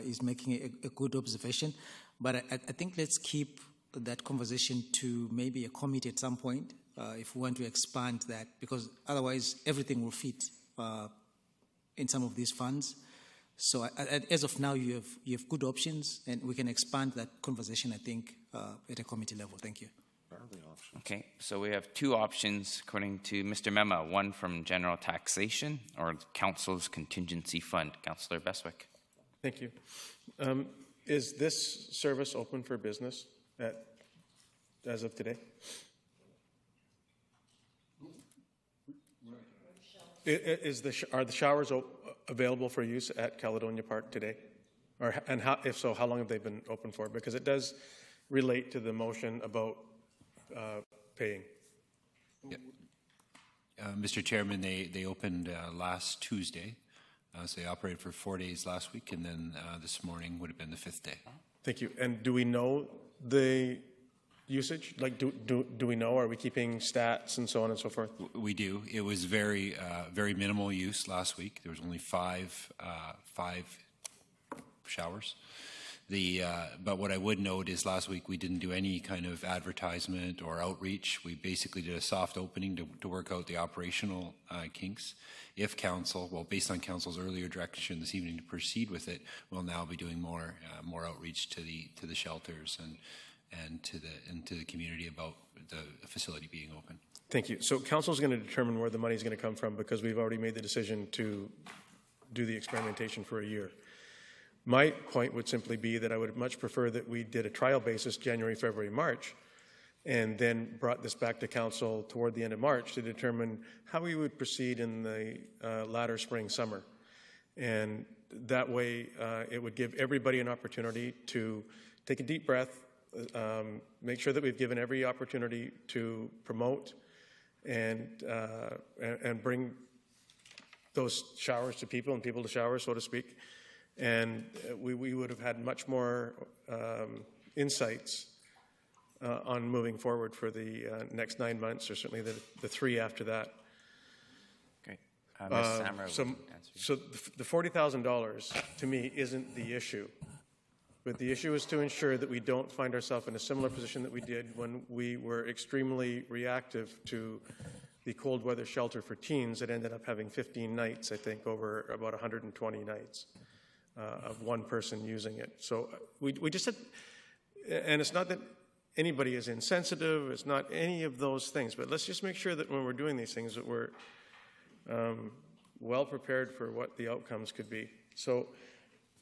is making a good observation, but I think let's keep that conversation to maybe a committee at some point if we want to expand that, because otherwise everything will fit in some of these funds. So as of now, you have good options, and we can expand that conversation, I think, at a committee level. Thank you. Okay, so we have two options according to Mr. Mema, one from general taxation or council's contingency fund. Councillor Bestwick. Thank you. Is this service open for business as of today? Are the showers available for use at Caledonia Park today? If so, how long have they been open for? Because it does relate to the motion about paying. Yeah. Mr. Chairman, they opened last Tuesday. So they operated for 4 days last week, and then this morning would have been the fifth day. Thank you. And do we know the usage? Like, do we know? Are we keeping stats and so on and so forth? We do. It was very minimal use last week. There was only five showers. But what I would note is last week we didn't do any kind of advertisement or outreach. We basically did a soft opening to work out the operational kinks. If council, well, based on council's earlier direction this evening to proceed with it, we'll now be doing more outreach to the shelters and to the community about the facility being open. Thank you. So council is going to determine where the money is going to come from because we've already made the decision to do the experimentation for a year. My point would simply be that I would much prefer that we did a trial basis January, February, March, and then brought this back to council toward the end of March to determine how we would proceed in the latter spring, summer. And that way it would give everybody an opportunity to take a deep breath, make sure that we've given every opportunity to promote and bring those showers to people and people to showers, so to speak. And we would have had much more insights on moving forward for the next 9 months, or certainly the 3 after that. Great. Ms. Samra will answer. So the $40,000 to me isn't the issue. But the issue is to ensure that we don't find ourselves in a similar position that we did when we were extremely reactive to the cold weather shelter for teens that ended up having 15 nights, I think, over about 120 nights of one person using it. So we just said, and it's not that anybody is insensitive, it's not any of those things, but let's just make sure that when we're doing these things that we're well prepared for what the outcomes could be. So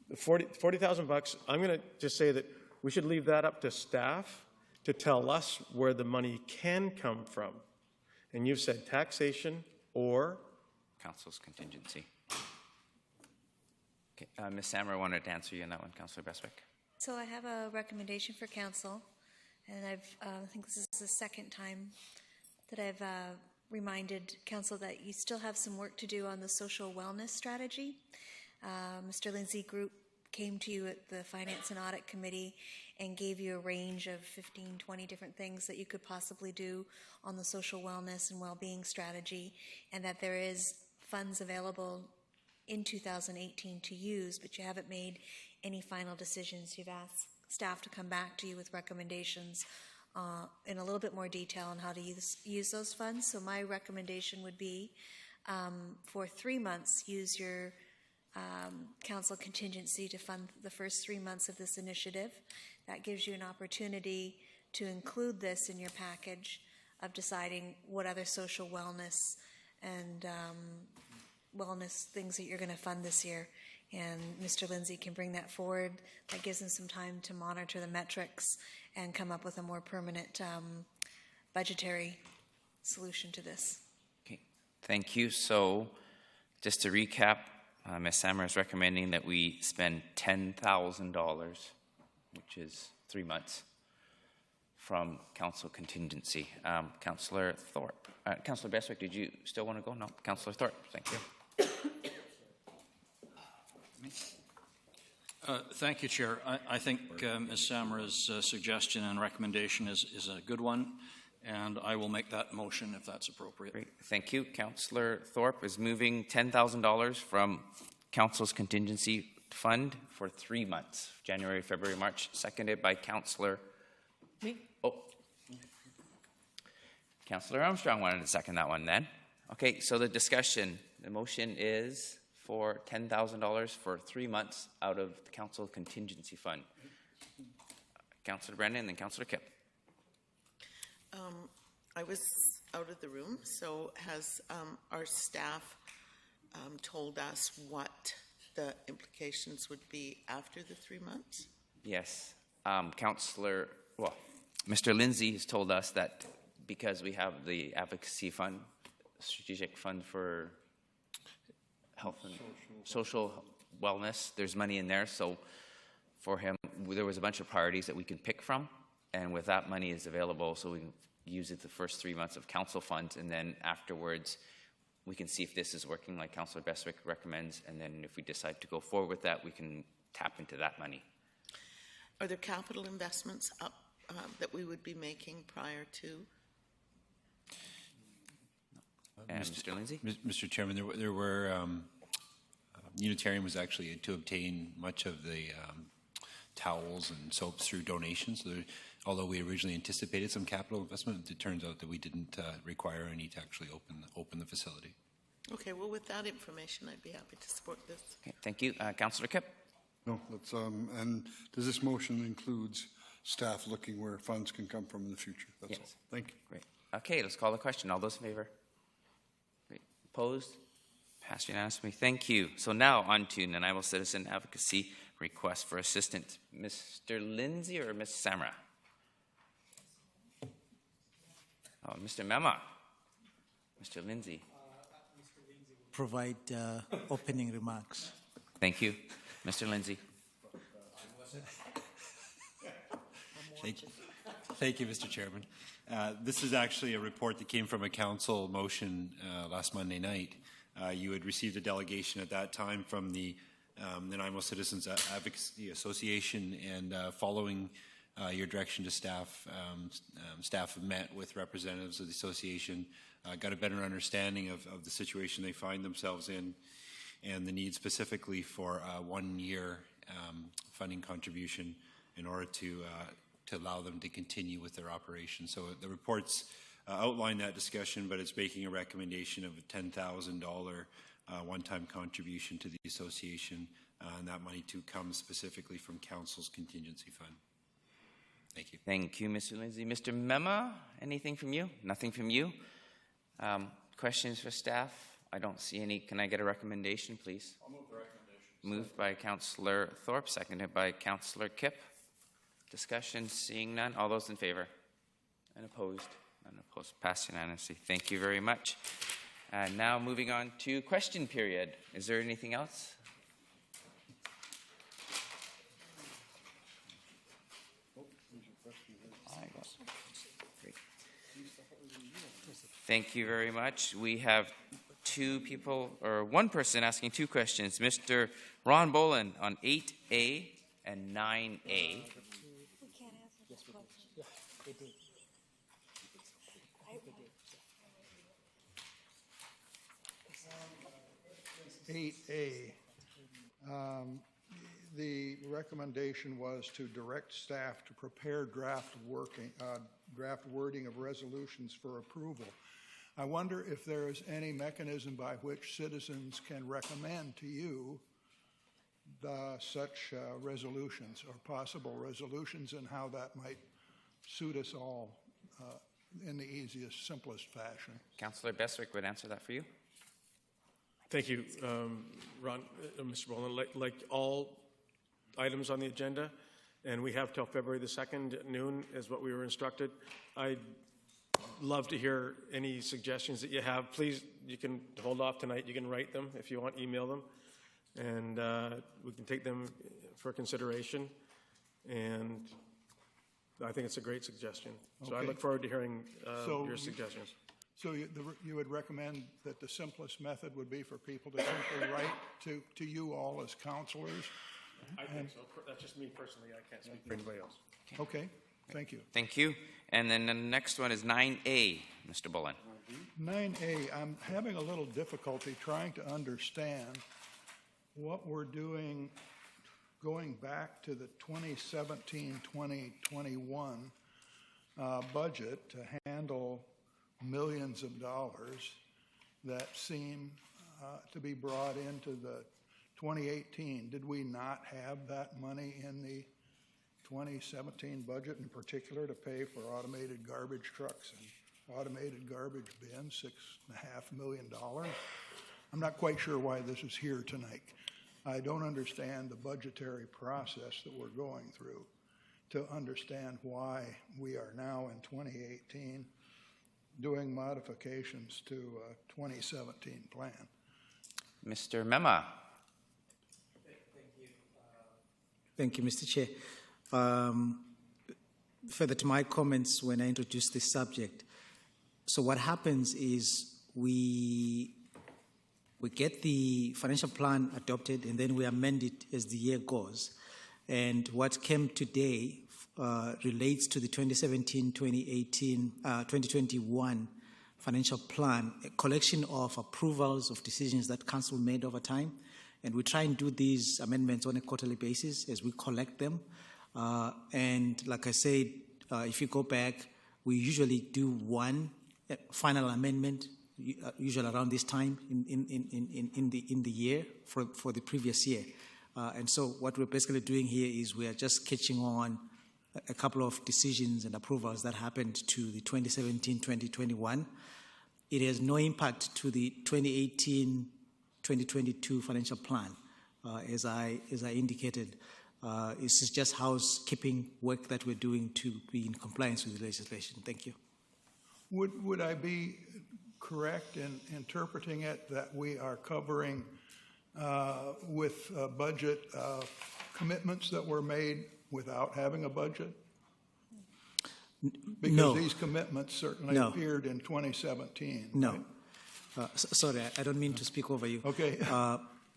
the $40,000, I'm going to just say that we should leave that up to staff to tell us where the money can come from. And you've said taxation or? Council's contingency. Okay, Ms. Samra wanted to answer you on that one, Councillor Bestwick. So I have a recommendation for council, and I think this is the second time that I've reminded council that you still have some work to do on the social wellness strategy. Mr. Lindsay Group came to you at the Finance and Audit Committee and gave you a range of 15, 20 different things that you could possibly do on the social wellness and well-being strategy, and that there is funds available in 2018 to use, but you haven't made any final decisions. You've asked staff to come back to you with recommendations in a little bit more detail on how to use those funds. So my recommendation would be for 3 months, use your council contingency to fund the first 3 months of this initiative. That gives you an opportunity to include this in your package of deciding what other social wellness and wellness things that you're going to fund this year. And Mr. Lindsay can bring that forward. That gives him some time to monitor the metrics and come up with a more permanent budgetary solution to this. Okay, thank you. So just to recap, Ms. Samra is recommending that we spend $10,000, which is 3 months, from council contingency. Councillor Thorpe. Councillor Bestwick, did you still want to go? No. Councillor Thorpe, thank you. Thank you, Chair. I think Ms. Samra's suggestion and recommendation is a good one, and I will make that motion if that's appropriate. Great. Thank you. Councillor Thorpe is moving $10,000 from council's contingency fund for 3 months, January, February, March, seconded by Councillor. Me? Oh. Councillor Armstrong wanted to second that one then. Okay, so the discussion, the motion is for $10,000 for 3 months out of the council contingency fund. Councillor Brennan and then Councillor Kipp. I was out of the room, so has our staff told us what the implications would be after the 3 months? Yes. Mr. Lindsay has told us that because we have the advocacy fund, strategic fund for health and social wellness, there's money in there. So for him, there was a bunch of priorities that we could pick from, and with that money is available, so we can use it the first 3 months of council funds, and then afterwards we can see if this is working like Councillor Bestwick recommends, and then if we decide to go forward with that, we can tap into that money. Are there capital investments up that we would be making prior to? Mr. Lindsay? Mr. Chairman, there were Unitarian was actually to obtain much of the towels and soaps through donations. So although we originally anticipated some capital investment, it turns out that we didn't require any to actually open the facility. Okay, well, with that information, I'd be happy to support this. Okay, thank you. Councillor Kipp? No, that's, and does this motion includes staff looking where funds can come from in the future? That's all. Thank you. Great. Okay, let's call the question. All those in favor? Great. Opposed? Passed unanimously. Thank you. So now on to Nanaimo Citizen Advocacy Request for Assistance. Mr. Lindsay or Ms. Samra? Oh, Mr. Mema. Mr. Lindsay. Provide opening remarks. Thank you. Mr. Lindsay. Thank you, Mr. Chairman. This is actually a report that came from a council motion last Monday night. You had received a delegation at that time from the Nanaimo Citizens Advocacy Association, and following your direction to staff, staff have met with representatives of the association, got a better understanding of the situation they find themselves in, and the need specifically for a 1-year funding contribution in order to allow them to continue with their operation. So the reports outline that discussion, but it's making a recommendation of a $10,000 one-time contribution to the association, and that money too comes specifically from council's contingency fund. Thank you. Thank you, Mr. Lindsay. Mr. Mema, anything from you? Nothing from you? Questions for staff? I don't see any. Can I get a recommendation, please? I'll move the recommendation. Moved by Councillor Thorpe, seconded by Councillor Kipp. Discussion, seeing none. All those in favor? And opposed? None opposed. Passed unanimously. Thank you very much. Now moving on to question period. Is there anything else? Great. Thank you very much. We have two people, or one person asking two questions. Mr. Ron Boland on 8A and 9A. 8A, the recommendation was to direct staff to prepare draft wording of resolutions for approval. I wonder if there is any mechanism by which citizens can recommend to you such resolutions or possible resolutions, and how that might suit us all in the easiest, simplest fashion. Councillor Beswick would answer that for you. Thank you, Ron, Mr. Boland. Like all items on the agenda, and we have till February the 2nd at noon is what we were instructed. I'd love to hear any suggestions that you have. Please, you can hold off tonight. You can write them if you want, email them, and we can take them for consideration. And I think it's a great suggestion. So I look forward to hearing your suggestions. So you would recommend that the simplest method would be for people to simply write to you all as counselors? I think so. That's just me personally. I can't speak for anybody else. Okay. Thank you. Thank you. And then the next one is 9A, Mr. Boland. 9A, I'm having a little difficulty trying to understand what we're doing going back to the 2017-2021 budget to handle millions of dollars that seem to be brought into the 2018. Did we not have that money in the 2017 budget in particular to pay for automated garbage trucks and automated garbage bins, $6.5 million? I'm not quite sure why this is here tonight. I don't understand the budgetary process that we're going through to understand why we are now in 2018 doing modifications to a 2017 plan. Mr. Mema. Thank you, Mr. Chair. Further to my comments when I introduced this subject, so what happens is we get the financial plan adopted and then we amend it as the year goes. And what came today relates to the 2017-2021 financial plan, a collection of approvals of decisions that council made over time. And we try and do these amendments on a quarterly basis as we collect them. And like I said, if you go back, we usually do one final amendment, usually around this time in the year for the previous year. And so what we're basically doing here is we are just catching on a couple of decisions and approvals that happened to the 2017-2021. It has no impact to the 2018-2022 financial plan, as I indicated. This is just housekeeping work that we're doing to be in compliance with the legislation. Thank you. Would I be correct in interpreting it that we are covering with budget commitments that were made without having a budget? Because no. These commitments certainly No. appeared in 2017. No. Right? Sorry, I don't mean to speak over you. Okay.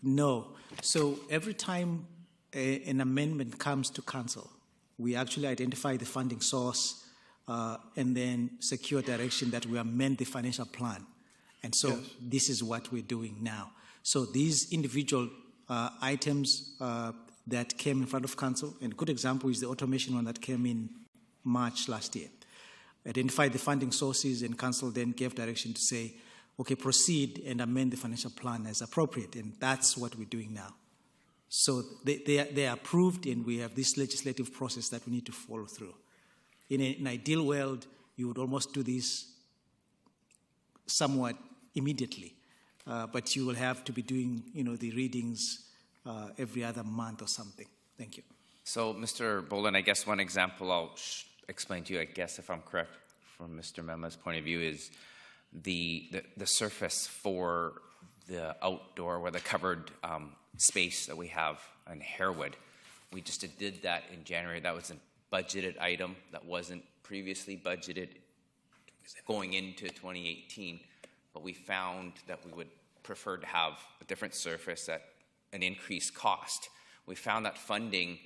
No. So every time an amendment comes to council, we actually identify the funding source and then secure direction that we amend the financial plan. And so Yes. this is what we're doing now. So these individual items that came in front of council, and a good example is the automation one that came in March last year. Identified the funding sources, and council then gave direction to say, okay, proceed and amend the financial plan as appropriate, and that's what we're doing now. So they are approved, and we have this legislative process that we need to follow through. In an ideal world, you would almost do this somewhat immediately, but you will have to be doing, the readings every other month or something. Thank you. So, Mr. Boland, I guess one example I'll explain to you, I guess if I'm correct from Mr. Mema's point of view, is the surface for the outdoor or the covered space that we have in Harewood. We just did that in January. That was a budgeted item that wasn't previously budgeted going into 2018, but we found that we would prefer to have a different surface at an increased cost. We found that funding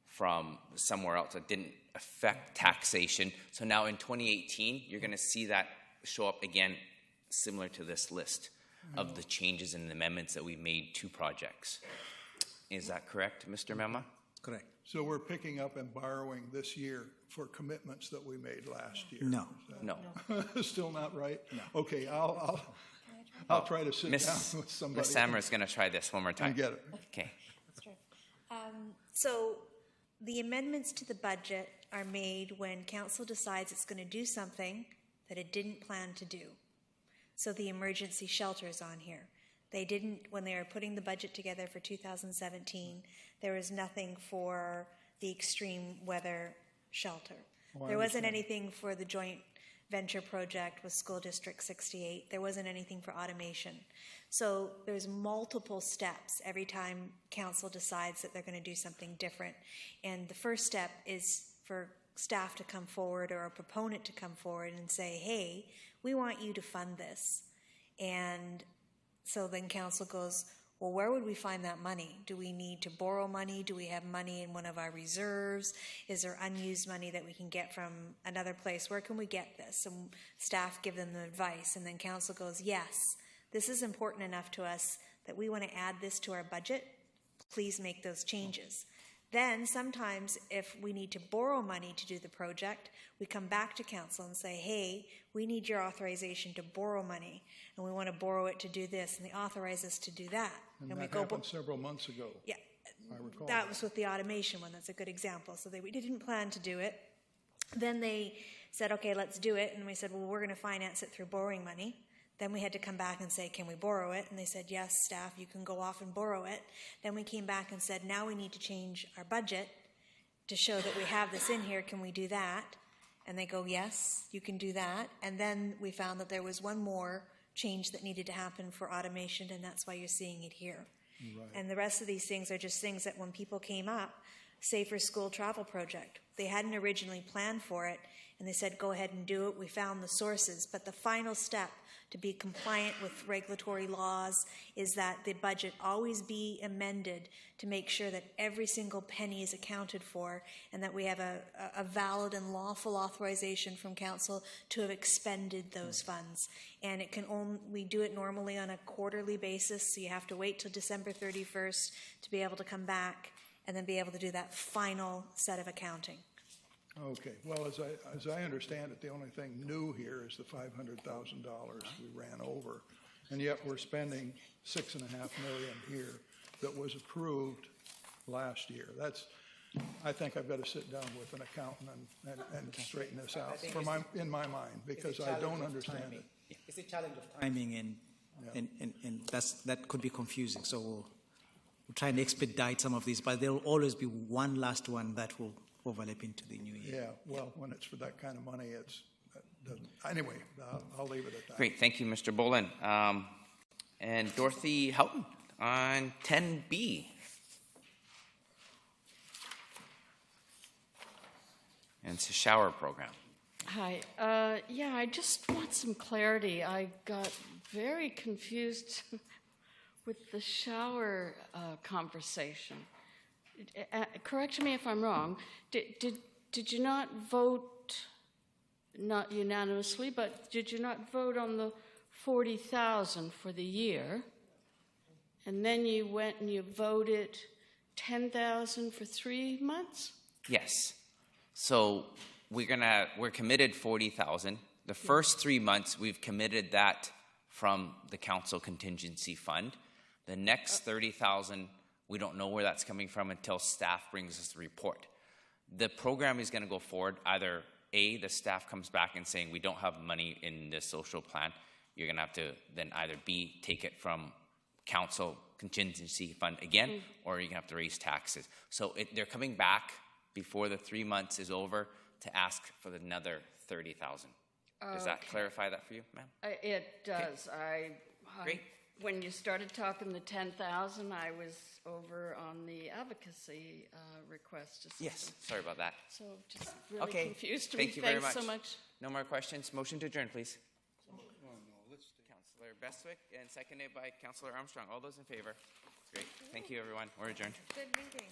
from somewhere else that didn't affect taxation. So now in 2018, you're going to see that show up again, similar to this list of the changes and amendments that we made to projects. Is that correct, Mr. Mema? Correct. So we're picking up and borrowing this year for commitments that we made last year. No. No. Still not right? No. Okay, I'll try to sit down with somebody. Ms. Samra is going to try this one more time. And get it. Okay. That's true. So the amendments to the budget are made when council decides it's going to do something that it didn't plan to do. So the emergency shelter is on here. They didn't, when they were putting the budget together for 2017, there was nothing for the extreme weather shelter. Oh, I There wasn't understand. anything for the joint venture project with School District 68. There wasn't anything for automation. So there's multiple steps every time council decides that they're going to do something different. And the first step is for staff to come forward or a proponent to come forward and say, hey, we want you to fund this. And so then council goes, well, where would we find that money? Do we need to borrow money? Do we have money in one of our reserves? Is there unused money that we can get from another place? Where can we get this? And staff give them the advice, and then council goes, yes, this is important enough to us that we want to add this to our budget. Please make those changes. Then sometimes if we need to borrow money to do the project, we come back to council and say, hey, we need your authorization to borrow money, and we want to borrow it to do this, and they authorize us to do that. And we that go, happened several months ago. yeah, I recall. that was with the automation one. That's a good example. So we didn't plan to do it. Then they said, okay, let's do it. And we said, well, we're going to finance it through borrowing money. Then we had to come back and say, can we borrow it? And they said, yes, staff, you can go off and borrow it. Then we came back and said, now we need to change our budget to show that we have this in here. Can we do that? And they go, yes, you can do that. And then we found that there was one more change that needed to happen for automation, and that's why you're seeing it here. Right. And the rest of these things are just things that when people came up, Safer School Travel Project, they hadn't originally planned for it, and they said, go ahead and do it. We found the sources. But the final step to be compliant with regulatory laws is that the budget always be amended to make sure that every single penny is accounted for and that we have a valid and lawful authorization from council to have expended those funds. And it can only, we do it normally on a quarterly basis, so you have to wait till December 31st to be able to come back and then be able to do that final set of accounting. Okay, well, as I understand it, the only thing new here is the $500,000 we ran over, and yet we're spending $6.5 million here that was approved last year. I think I've got to sit down with an accountant and straighten this out in my mind, because I don't understand it. Yeah. It's a challenge of timing, and that could be confusing. So we'll try and expedite some of these, but there will always be one last one that will overlap into the new year. Yeah, well, when it's for that kind of money, that doesn't. Anyway, I'll leave it at that. Great, thank you, Mr. Boland. And Dorothy Houghton on 10B. And it's a shower program. Hi. Yeah, I just want some clarity. I got very confused with the shower conversation. Correct me if I'm wrong. Did you not vote, not unanimously, but did you not vote on the 40,000 for the year? And then you went and you voted 10,000 for 3 months? Yes. So we're committed 40,000. The first 3 months, we've committed that from the council contingency fund. The next 30,000, we don't know where that's coming from until staff brings us the report. The program is going to go forward. Either A, the staff comes back and saying we don't have money in this social plan. You're going to have to then either B, take it from council contingency fund again, or you're going to have to raise taxes. So they're coming back before the 3 months is over to ask for another 30,000. Does that clarify that for you, ma'am? It does. Okay. Great. When you started talking the 10,000, I was over on the advocacy request assistance. Yes, sorry about that. So just really confused me. Thank you very much. Thanks so much. No more questions. Motion to adjourn, please. Councillor Bestwick and seconded by Councillor Armstrong. All those in favor? Great. Thank you, everyone. We're adjourned. Good meeting.